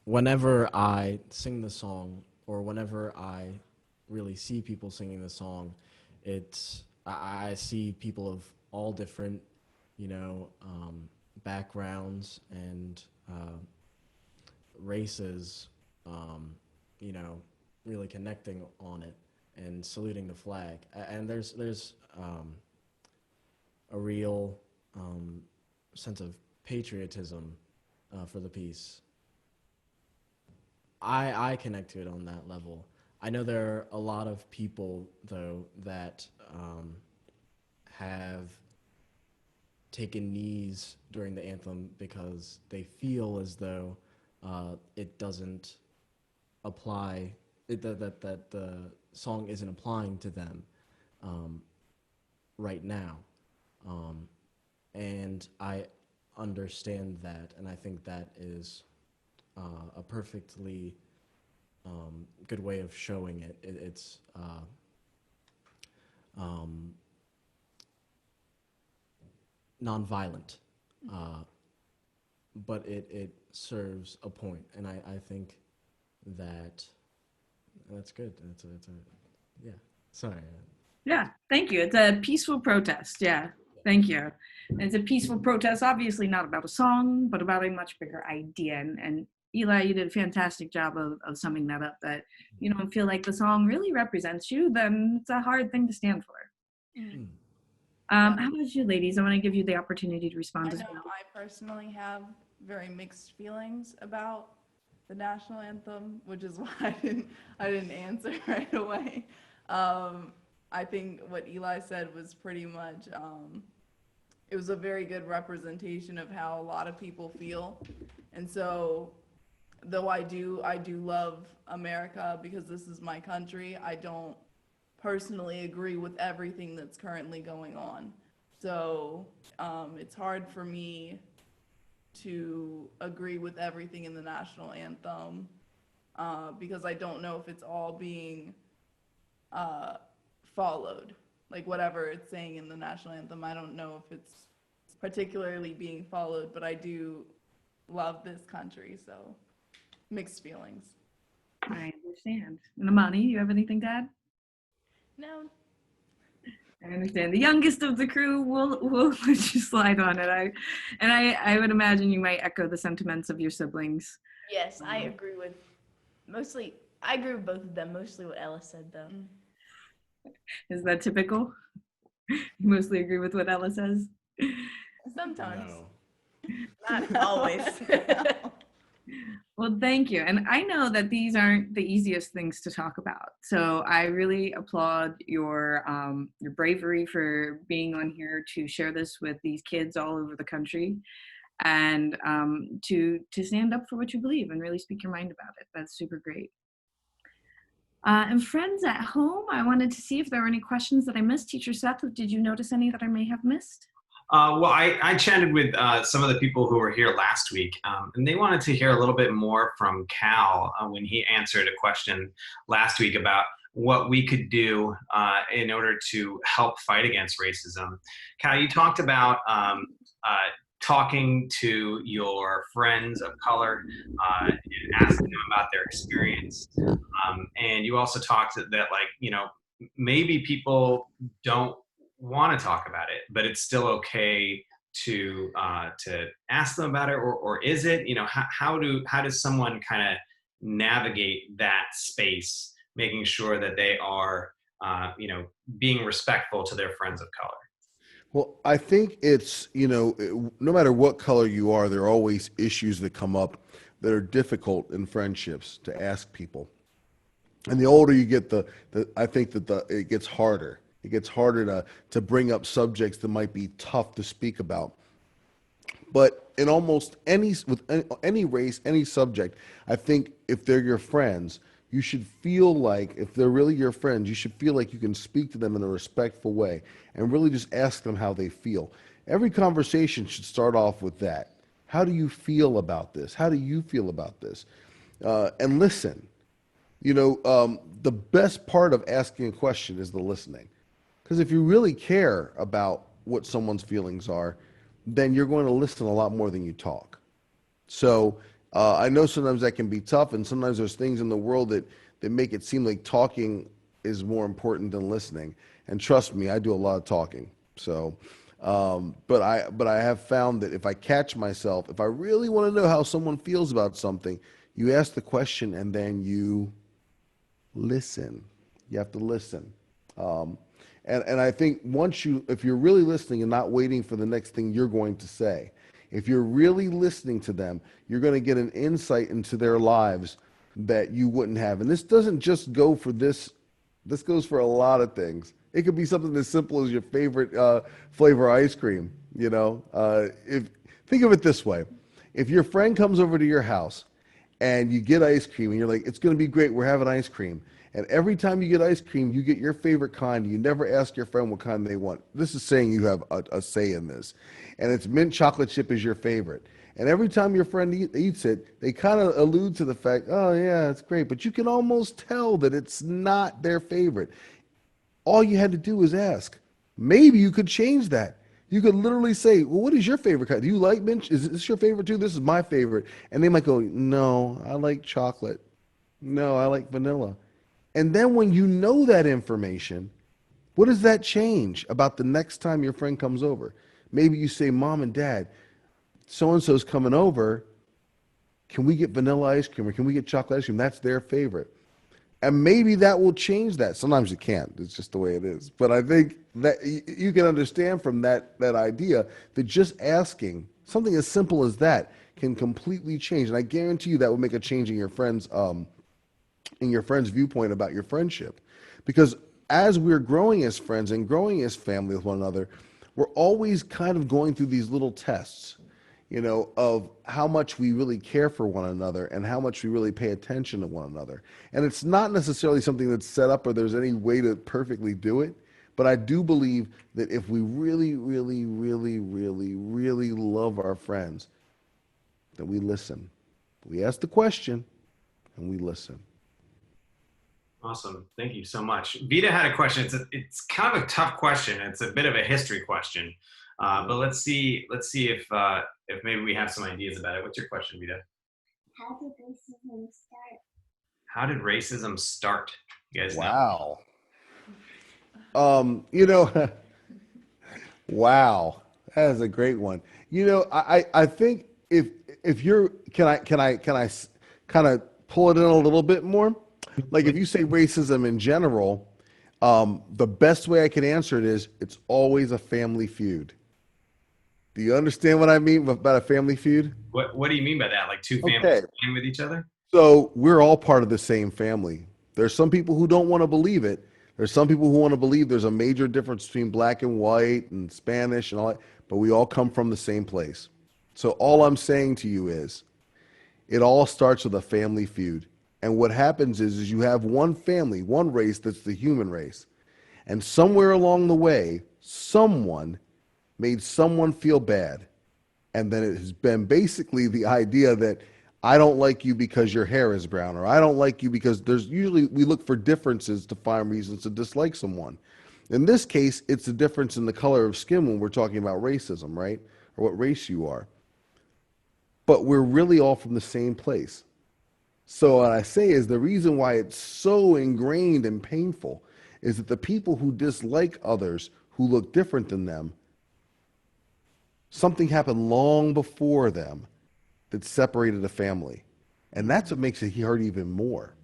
whenever I sing the song, or whenever I really see people singing the song, I see people of all different, backgrounds and races, really connecting on it and saluting the flag. And there's a real sense of patriotism for the piece. I connect to it on that level. I know there are a lot of people, though, that have taken knees during the anthem because they feel as though it doesn't apply, that the song isn't applying to them right now. And I understand that, and I think that is a perfectly good way of showing it. It's nonviolent, but it serves a point, and I think that's good. It's a yeah. Sorry. Yeah, thank you. It's a peaceful protest. Yeah, thank you. It's a peaceful protest, obviously not about a song, but about a much bigger idea. And Eli, you did a fantastic job of summing that up, that you don't feel like the song really represents you, then it's a hard thing to stand for. How about you, ladies? I want to give you the opportunity to respond I as know well. I personally have very mixed feelings about the national anthem, which is why I didn't answer right away. I think what Eli said was pretty much, it was a very good representation of how a lot of people feel. And so, though I do love America because this is my country, I don't personally agree with everything that's currently going on. So it's hard for me to agree with everything in the national anthem because I don't know if it's all being followed. Like whatever it's saying in the national anthem, I don't know if it's particularly being followed, but I do love this country. So mixed feelings. I understand. And Amani, you have anything to add? No. I understand. The youngest of the crew, we'll let you slide on it. I would imagine you might echo the sentiments of your siblings. Yes, I agree with both of them. Mostly what Ella said, though. Is that typical? You mostly agree with what Ella says? Sometimes. No. Not always. Well, thank you. And I know that these aren't the easiest things to talk about. So I really applaud your bravery for being on here to share this with these kids all over the country, and to stand up for what you believe and really speak your mind about it. That's super great. And friends at home, I wanted to see if there were any questions that I missed. Teacher Seth, did you notice any that I may have missed? Well, I chatted with some of the people who were here last week, and they wanted to hear a little bit more from Cal when he answered a question last week about what we could do in order to help fight against racism. Cal, you talked about talking to your friends of color and asking them about their experience. And you also talked that, like, you know, maybe people don't want to talk about it, but it's still okay to ask them about it, or is it, you know, how does someone kind of navigate that space, making sure that they are you know, being respectful to their friends of color? Well, I think it's, you know, no matter what color you are, there are always issues that come up that are difficult in friendships to ask people. And the older you get, I think that it gets harder. It gets harder to bring up subjects that might be tough to speak about. But in almost with any race, any subject, I think if they're your friends, you should feel like, if they're really your friends, you should feel like you can speak to them in a respectful way and really just ask them how they feel. Every conversation should start off with that. How do you feel about this? How do you feel about this? And listen. You know, the best part of asking a question is the listening. Because if you really care about what someone's feelings are, then you're going to listen a lot more than you talk. So I know sometimes that can be tough, and sometimes there's things in the world that make it seem like talking is more important than listening. And trust me, I do a lot of talking. So, but I have found that if I catch myself, if I really want to know how someone feels about something, you ask the question and then you listen. You have to listen. And I think if you're really listening and not waiting for the next thing you're going to say, if you're really listening to them, you're going to get an insight into their lives that you wouldn't have. And this doesn't just go for this. This goes for a lot of things. It could be something as simple as your favorite flavor ice cream. You know, think of it this way. If your friend comes over to your house and you get ice cream and you're like, it's going to be great, we're having ice cream. And every time you get ice cream, you get your favorite kind. You never ask your friend what kind they want. This is saying you have a say in this. And it's mint chocolate chip is your favorite. And every time your friend eats it, they kind of allude to the fact, oh yeah, it's great. But you can almost tell that it's not their favorite. All you had to do was ask. Maybe you could change that. You could literally say, well, what is your favorite kind? Do you like mint? Is this your favorite too? This is my favorite. And they might go, no, I like chocolate. No, I like vanilla. And then when you know that information, what does that change about the next time your friend comes over? Maybe you say, Mom and Dad, so-and-so's coming over. Can we get vanilla ice cream or can we get chocolate ice cream? That's their favorite. And maybe that will change that. Sometimes it can't. It's just the way it is. But I think that you can understand from that idea that just asking something as simple as that can completely change. And I guarantee you that will make a change in your friend's viewpoint about your friendship. Because as we're growing as friends and growing as family with one another, we're always kind of going through these little tests, you know, of how much we really care for one another and how much we really pay attention to one another. And it's not necessarily something that's set up or there's any way to perfectly do it. But I do believe that if we really, really, really, really, really love our friends, that we listen. We ask the question and we listen. Awesome. Thank you so much. Vita had a question. It's kind of a tough question. It's a bit of a history question. But let's see if maybe we have some ideas about it. What's your question, Vita? How did racism start? How did racism start? You guys know? Wow. You know, wow, that is a great one. You know, I think if you're, can I kind of pull it in a little bit more? Like if you say racism in general, the best way I can answer it is it's always a family feud. Do you understand what I mean about a family feud? What do you mean by that? Like two families Okay. fighting with each other? So we're all part of the same family. There's some people who don't want to believe it. There's some people who want to believe there's a major difference between black and white and Spanish and all that, but we all come from the same place. So all I'm saying to you is it all starts with a family feud. And what happens is you have one family, one race that's the human race. And somewhere along the way, someone made someone feel bad. And then it has been basically the idea that I don't like you because your hair is brown, or I don't like you because there's usually we look for differences to find reasons to dislike someone. In this case, it's a difference in the color of skin when we're talking about racism, right? Or what race you are. But we're really all from the same place. So what I say is the reason why it's so ingrained and painful is that the people who dislike others who look different than them, something happened long before them that separated a family. And that's what makes it hurt even more.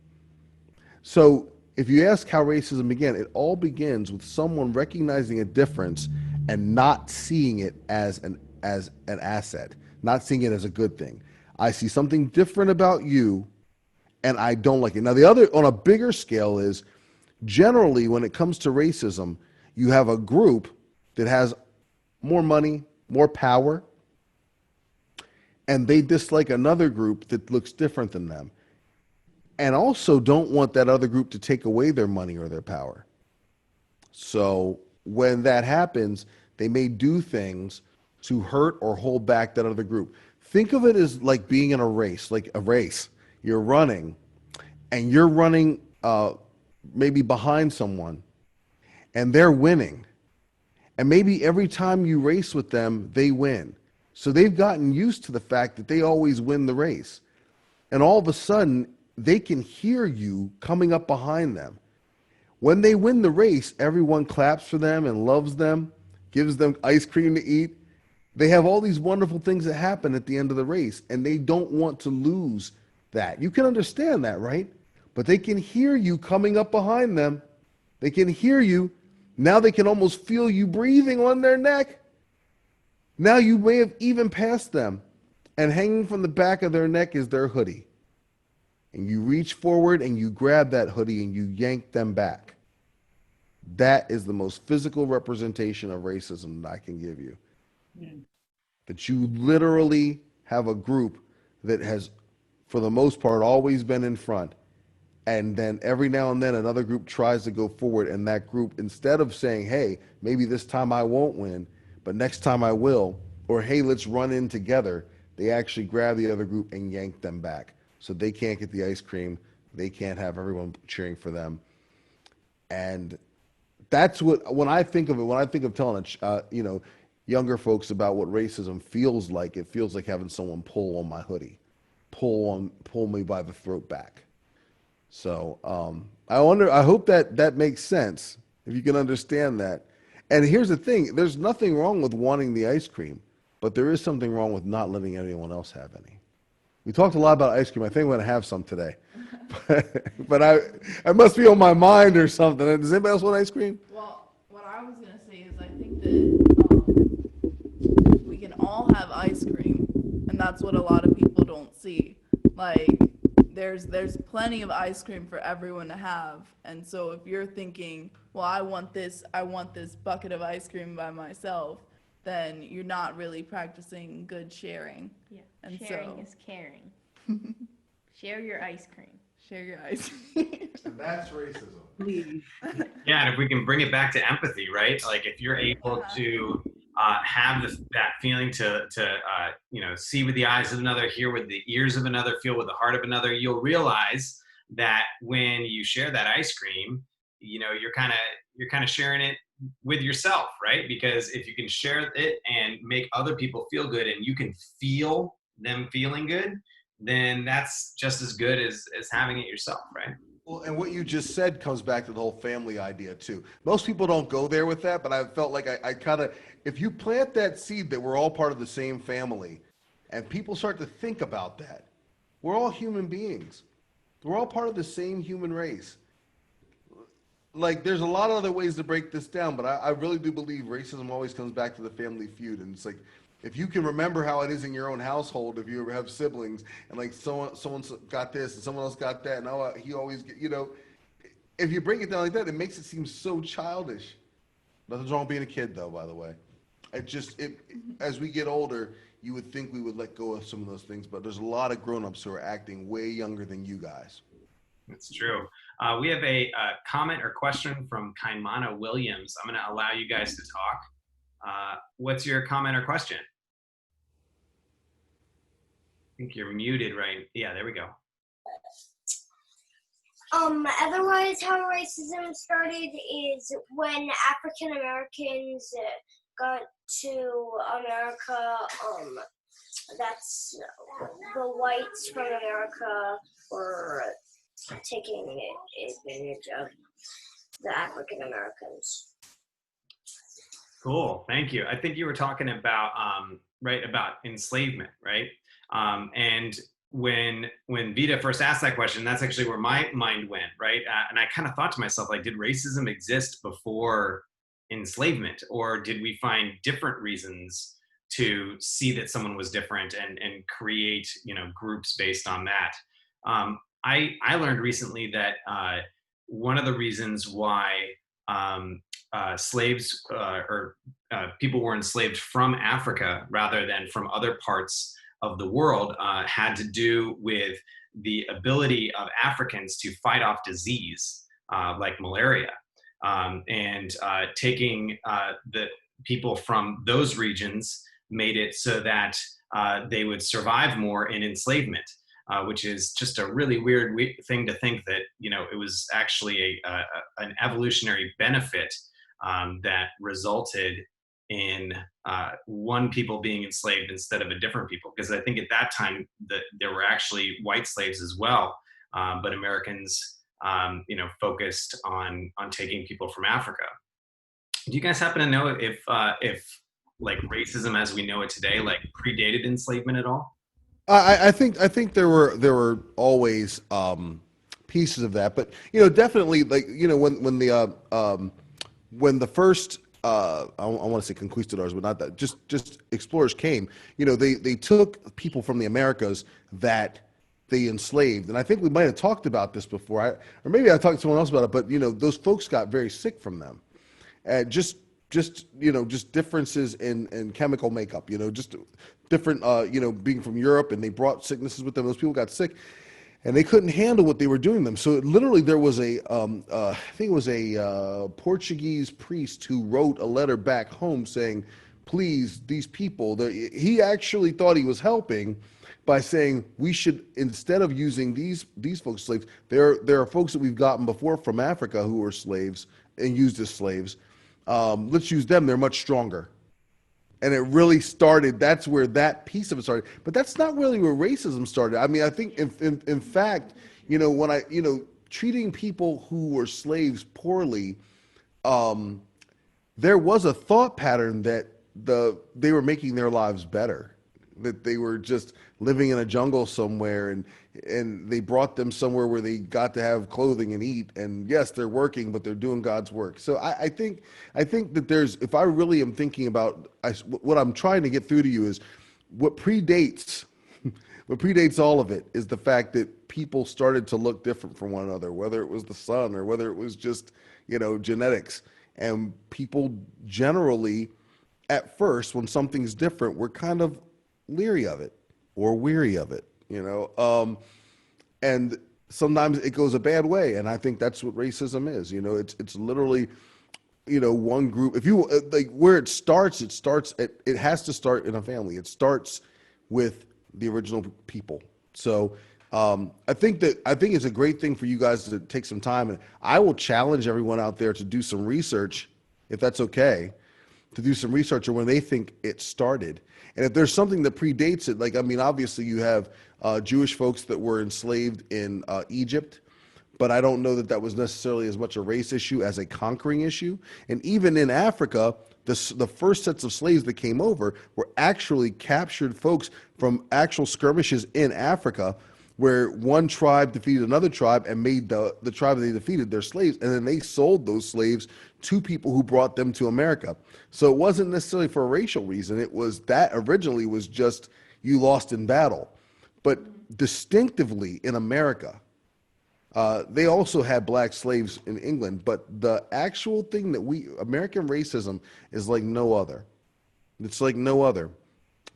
So if you ask how racism began, it all begins with someone recognizing a difference and not seeing it as an asset, not seeing it as a good thing. I see something different about you and I don't like it. Now the other, on a bigger scale, is generally when it comes to racism, you have a group that has more money, more power, and they dislike another group that looks different than them, and also don't want that other group to take away their money or their power. So when that happens, they may do things to hurt or hold back that other group. Think of it as like being in a race, like a race. You're running, and you're running maybe behind someone, and they're winning. And maybe every time you race with them, they win. So they've gotten used to the fact that they always win the race. And all of a sudden, they can hear you coming up behind them. When they win the race, everyone claps for them and loves them, gives them ice cream to eat. They have all these wonderful things that happen at the end of the race, and they don't want to lose that. You can understand that, right? But they can hear you coming up behind them. They can hear you. Now they can almost feel you breathing on their neck. Now you may have even passed them, and hanging from the back of their neck is their hoodie. And you reach forward and you grab that hoodie and you yank them back. That is the most physical representation of racism that I can give you. That you literally have a group that has, for the most part, always been in front. And then every now and then another group tries to go forward, and that group, instead of saying, hey, maybe this time I won't win, but next time I will, or hey, let's run in together, they actually grab the other group and yank them back. So they can't get the ice cream. They can't have everyone cheering for them. And that's what, when I think of telling, younger folks about what racism feels like, it feels like having someone pull on my hoodie, pull me by the throat back. So I hope that makes sense, if you can understand that. And here's the thing, there's nothing wrong with wanting the ice cream, but there is something wrong with not letting anyone else have any. We talked a lot about ice cream. I think I'm going to have some today. but I must be on my mind or something. Does anybody else want ice cream? Well, what I was going to say is I think that we can all have ice cream, and that's what a lot of people don't see. Like, there's plenty of ice cream for everyone to have. And so if you're thinking, well, I want this bucket of ice cream by myself, then you're not really practicing good sharing. Yeah. And Sharing so is caring. Share your ice cream. share your ice cream. That's racism. Please. Yeah, and if we can bring it back to empathy, right? Like if you're able to have that feeling to see with the eyes of another, hear with the ears of another, feel with the heart of another, you'll realize that when you share that ice cream, you're kind of sharing it with yourself, right? Because if you can share it and make other people feel good and you can feel them feeling good, then that's just as good as having it yourself, right? Well, and what you just said comes back to the whole family idea too. Most people don't go there with that, but I felt like I kind of, if you plant that seed that we're all part of the same family, and people start to think about that, we're all human beings. We're all part of the same human race. Like, there's a lot of other ways to break this down, but I really do believe racism always comes back to the family feud. And it's like, if you can remember how it is in your own household, if you ever have siblings, and like someone's got this and someone else got that, and oh, he always get, if you break it down like that, it makes it seem so childish. Nothing's wrong with being a kid, though, by the way. As we get older, you would think we would let go of some of those things, but there's a lot of grown-ups who are acting way younger than you guys. That's true. We have a comment or question from Kaimana Williams. I'm going to allow you guys to talk. What's your comment or question? I think you're muted, right? Yeah, there we go. Otherwise, how racism started is when African Americans got to America. That's the whites from America were taking advantage of the African Americans. Cool, thank you. I think you were talking about about enslavement, right? And when Vita first asked that question, that's actually where my mind went, right? And I kind of thought to myself, like, did racism exist before enslavement, or did we find different reasons to see that someone was different and create groups based on that? I learned recently that one of the reasons why slaves or people were enslaved from Africa rather than from other parts of the world had to do with the ability of Africans to fight off disease like malaria, and taking the people from those regions made it so that they would survive more in enslavement. Which is just a really weird thing to think that, it was actually an evolutionary benefit that resulted in one people being enslaved instead of a different people. Because I think at that time that there were actually white slaves as well, but Americans, focused on taking people from Africa. Do you guys happen to know if like racism as we know it today, like predated enslavement at all? I think there were always pieces of that, but definitely, like, when the first I want to say conquistadors, but not that, just explorers came, they took people from the Americas that they enslaved, and I think we might have talked about this before, or maybe I talked to someone else about it, but those folks got very sick from them, just differences in chemical makeup, just different, being from Europe, and they brought sicknesses with them. Those people got sick, and they couldn't handle what they were doing them. So literally, there was I think it was a Portuguese priest who wrote a letter back home saying, "Please, these people." He actually thought he was helping by saying we should, instead of using these folks as slaves, there are folks that we've gotten before from Africa who were slaves and used as slaves. Let's use them. They're much stronger. And it really started, that's where that piece of it started. But that's not really where racism started. I mean, I think in fact, when treating people who were slaves poorly, there was a thought pattern that they were making their lives better, that they were just living in a jungle somewhere, and they brought them somewhere where they got to have clothing and eat, and yes, they're working, but they're doing God's work. So I think that if I really am thinking about what I'm trying to get through to you is what predates all of it is the fact that people started to look different from one another, whether it was the sun or whether it was just genetics, and people generally at first, when something's different, we're kind of leery of it or weary of it, and sometimes it goes a bad way. And I think that's what racism is. It's literally, one group. If you like where it has to start in a family. It starts with the original people. So I think it's a great thing for you guys to take some time, and I will challenge everyone out there to do some research if that's okay, to do some research on when they think it started. And if there's something that predates it, like, I mean, obviously you have Jewish folks that were enslaved in Egypt, but I don't know that that was necessarily as much a race issue as a conquering issue. And even in Africa, the first sets of slaves that came over were actually captured folks from actual skirmishes in Africa, where one tribe defeated another tribe and made the tribe they defeated their slaves, and then they sold those slaves to people who brought them to America. So it wasn't necessarily for a racial reason. It was that originally was just you lost in battle. But distinctively in America, they also had black slaves in England, but the actual thing that American racism is like no other. It's like no other.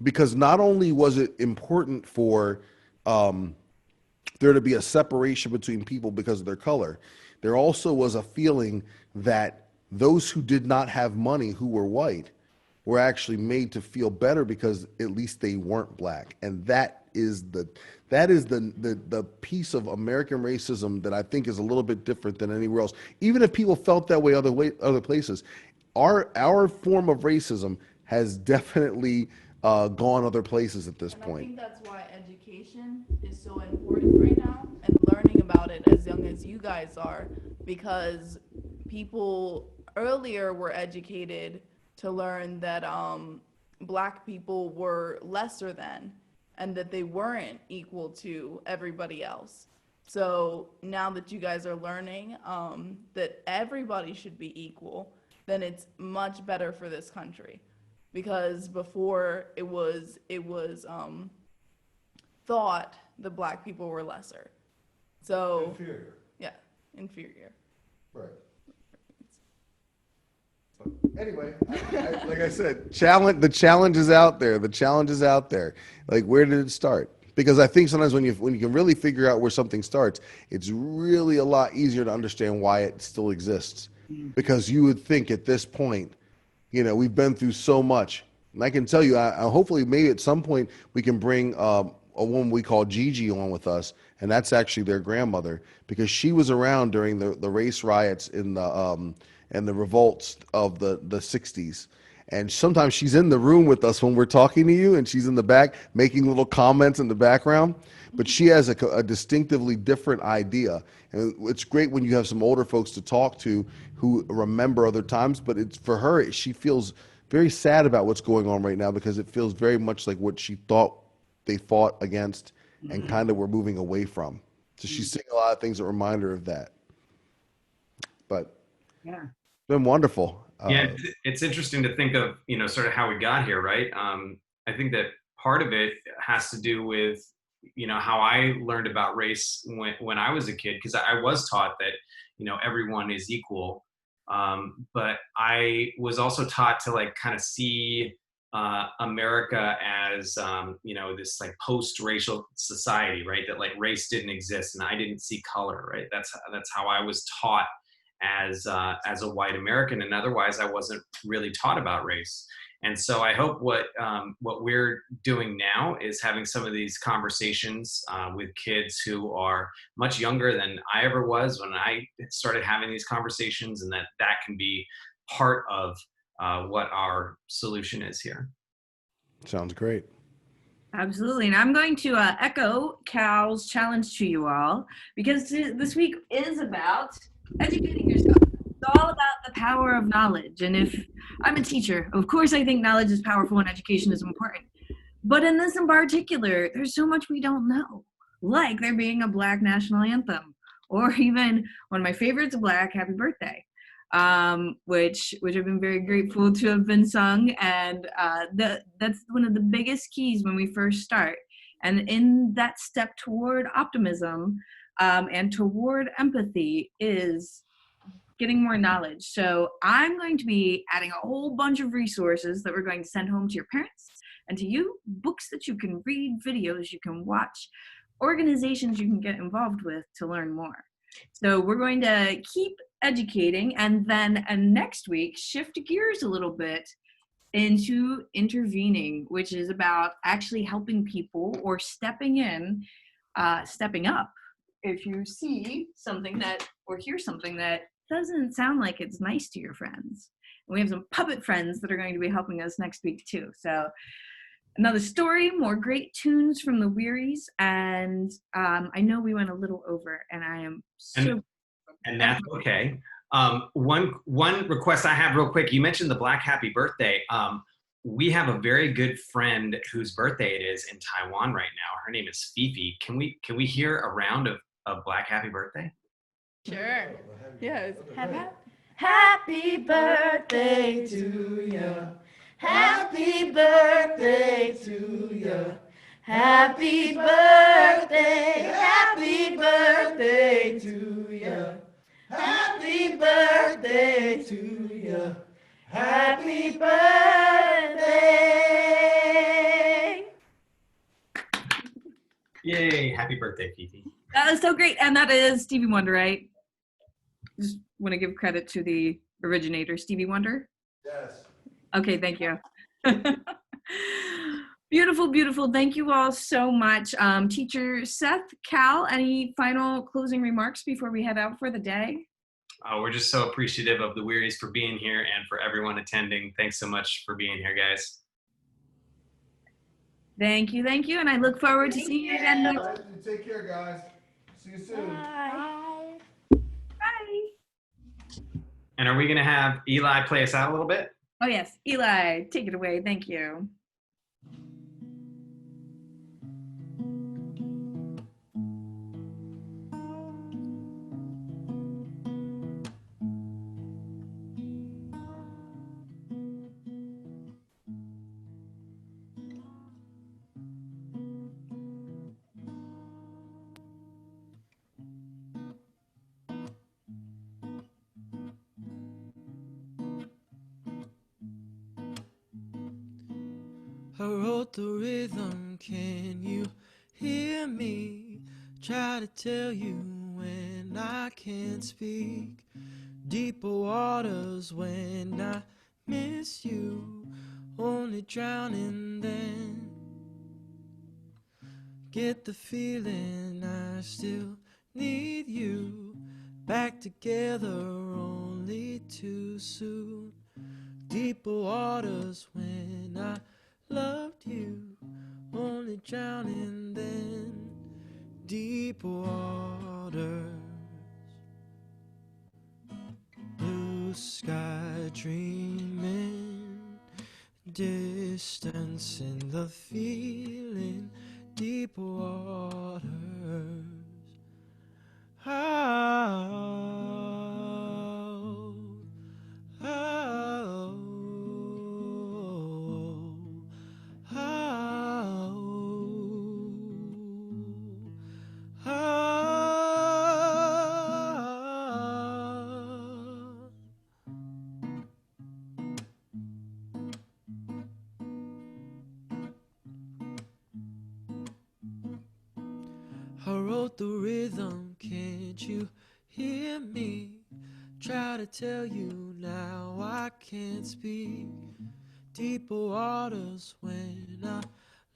Because not only was it important for there to be a separation between people because of their color, there also was a feeling that those who did not have money, who were white, were actually made to feel better because at least they weren't black. And that is the piece of American racism that I think is a little bit different than anywhere else. Even if people felt that way other places, our form of racism has definitely gone other places at this point. I think that's why education is so important right now, and learning about it as young as you guys are, because people earlier were educated to learn that black people were lesser than, and that they weren't equal to everybody else. So now that you guys are learning that everybody should be equal, then it's much better for this country. Because before it was thought that black people were lesser. So Inferior. yeah, inferior. Right. Anyway, like I said, the challenge is out there. The challenge is out there. Like, where did it start? Because I think sometimes when you can really figure out where something starts, it's really a lot easier to understand why it still exists. Because you would think at this point, you know, we've been through so much. And I can tell you, hopefully maybe at some point we can bring a woman we call Gigi on with us, and that's actually their grandmother, because she was around during the race riots in the revolts of the 60s. And sometimes she's in the room with us when we're talking to you, and she's in the back making little comments in the background. But she has a distinctively different idea. And it's great when you have some older folks to talk to who remember other times. But it's for her, she feels very sad about what's going on right now, because it feels very much like what she thought they fought against and kind of were moving away from. So she's seeing a lot of things that remind her of that. But Yeah. it's been wonderful. Yeah, it's interesting to think of, you know, sort of how we got here, right? I think that part of it has to do with, you know, how I learned about race when I was a kid, because I was taught that, you know, everyone is equal. But I was also taught to like kind of see America as, you know, this like post-racial society, right? That like race didn't exist and I didn't see color, right? That's how I was taught as a white American, and otherwise I wasn't really taught about race. And so I hope what we're doing now is having some of these conversations with kids who are much younger than I ever was when I started having these conversations, and that can be part of what our solution is here. Sounds great. Absolutely. And I'm going to echo Cal's challenge to you all, because this week is about educating yourself. It's all about the power of knowledge. And if I'm a teacher, of course I think knowledge is powerful and education is important. But in this in particular, there's so much we don't know, like there being a Black national anthem, or even one of my favorites, Black Happy Birthday, which I've been very grateful to have been sung. And that's one of the biggest keys when we first start. And in that step toward optimism and toward empathy is getting more knowledge. So I'm going to be adding a whole bunch of resources that we're going to send home to your parents and to you, books that you can read, videos you can watch, organizations you can get involved with to learn more. So we're going to keep educating, and then next week shift gears a little bit into intervening, which is about actually helping people or stepping in, stepping up. If you see something that, or hear something that doesn't sound like it's nice to your friends, we have some puppet friends that are going to be helping us next week too. So another story, more great tunes from the Wearies, and I know we went a little over, and I am so. And that's okay. One request I have real quick. You mentioned the Black Happy Birthday. We have a very good friend whose birthday it is in Taiwan right now. Her name is Fifi. Can we hear a round of Black Happy Birthday? Sure. Yes. Happy birthday to you. Happy birthday to you. Happy birthday. Happy birthday to you. Happy birthday to you. Happy birthday. Yay, happy birthday, Fifi. That is so great. And that is Stevie Wonder, right? Just want to give credit to the originator, Stevie Wonder. Yes. Okay, thank you. Beautiful, beautiful. Thank you all so much. Teacher Seth, Cal, any final closing remarks before we head out for the day? We're just so appreciative of the Wearies for being here and for everyone attending. Thanks so much for being here, guys. Thank you, and I look forward to seeing you again next. Take care, guys. See you soon. Bye. Bye. And are we going to have Eli play us out a little bit? Oh yes, Eli, take it away. Thank you. I wrote the rhythm, can you hear me? Try to tell you when I can't speak. Deeper waters when I miss you, only drowning then. Get the feeling I still need you, back together only too soon. Deeper waters when I loved you, only drowning then. Deep waters, blue sky dreaming, distance in the feeling. Deep waters, I wrote the rhythm, can't you hear me? Try to tell you now I can't speak. Deeper waters when I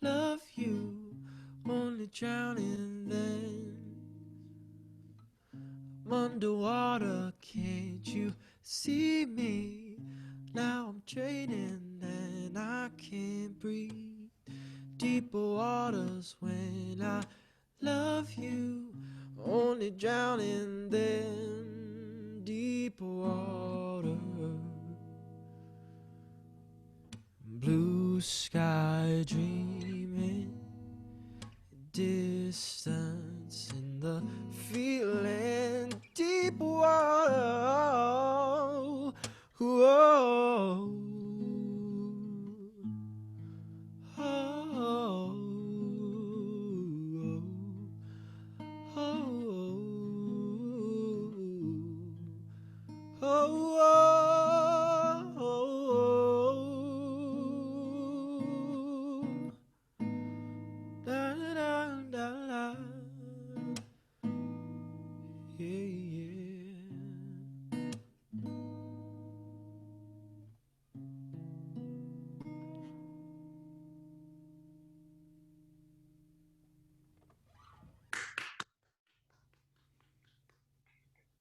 love you, only drowning then. I'm underwater, can't you see me? Now I'm draining and I can't breathe. Deeper waters when I love you, only drowning then. Deep water, blue sky dreaming, distance in the feeling. Deep water, whoa.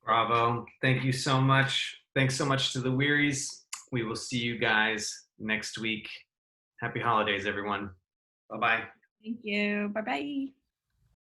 Bravo. Thank you so much. Thanks so much to the Wearies. We will see you guys next week. Happy holidays, everyone. Bye-bye. Thank you. Bye-bye.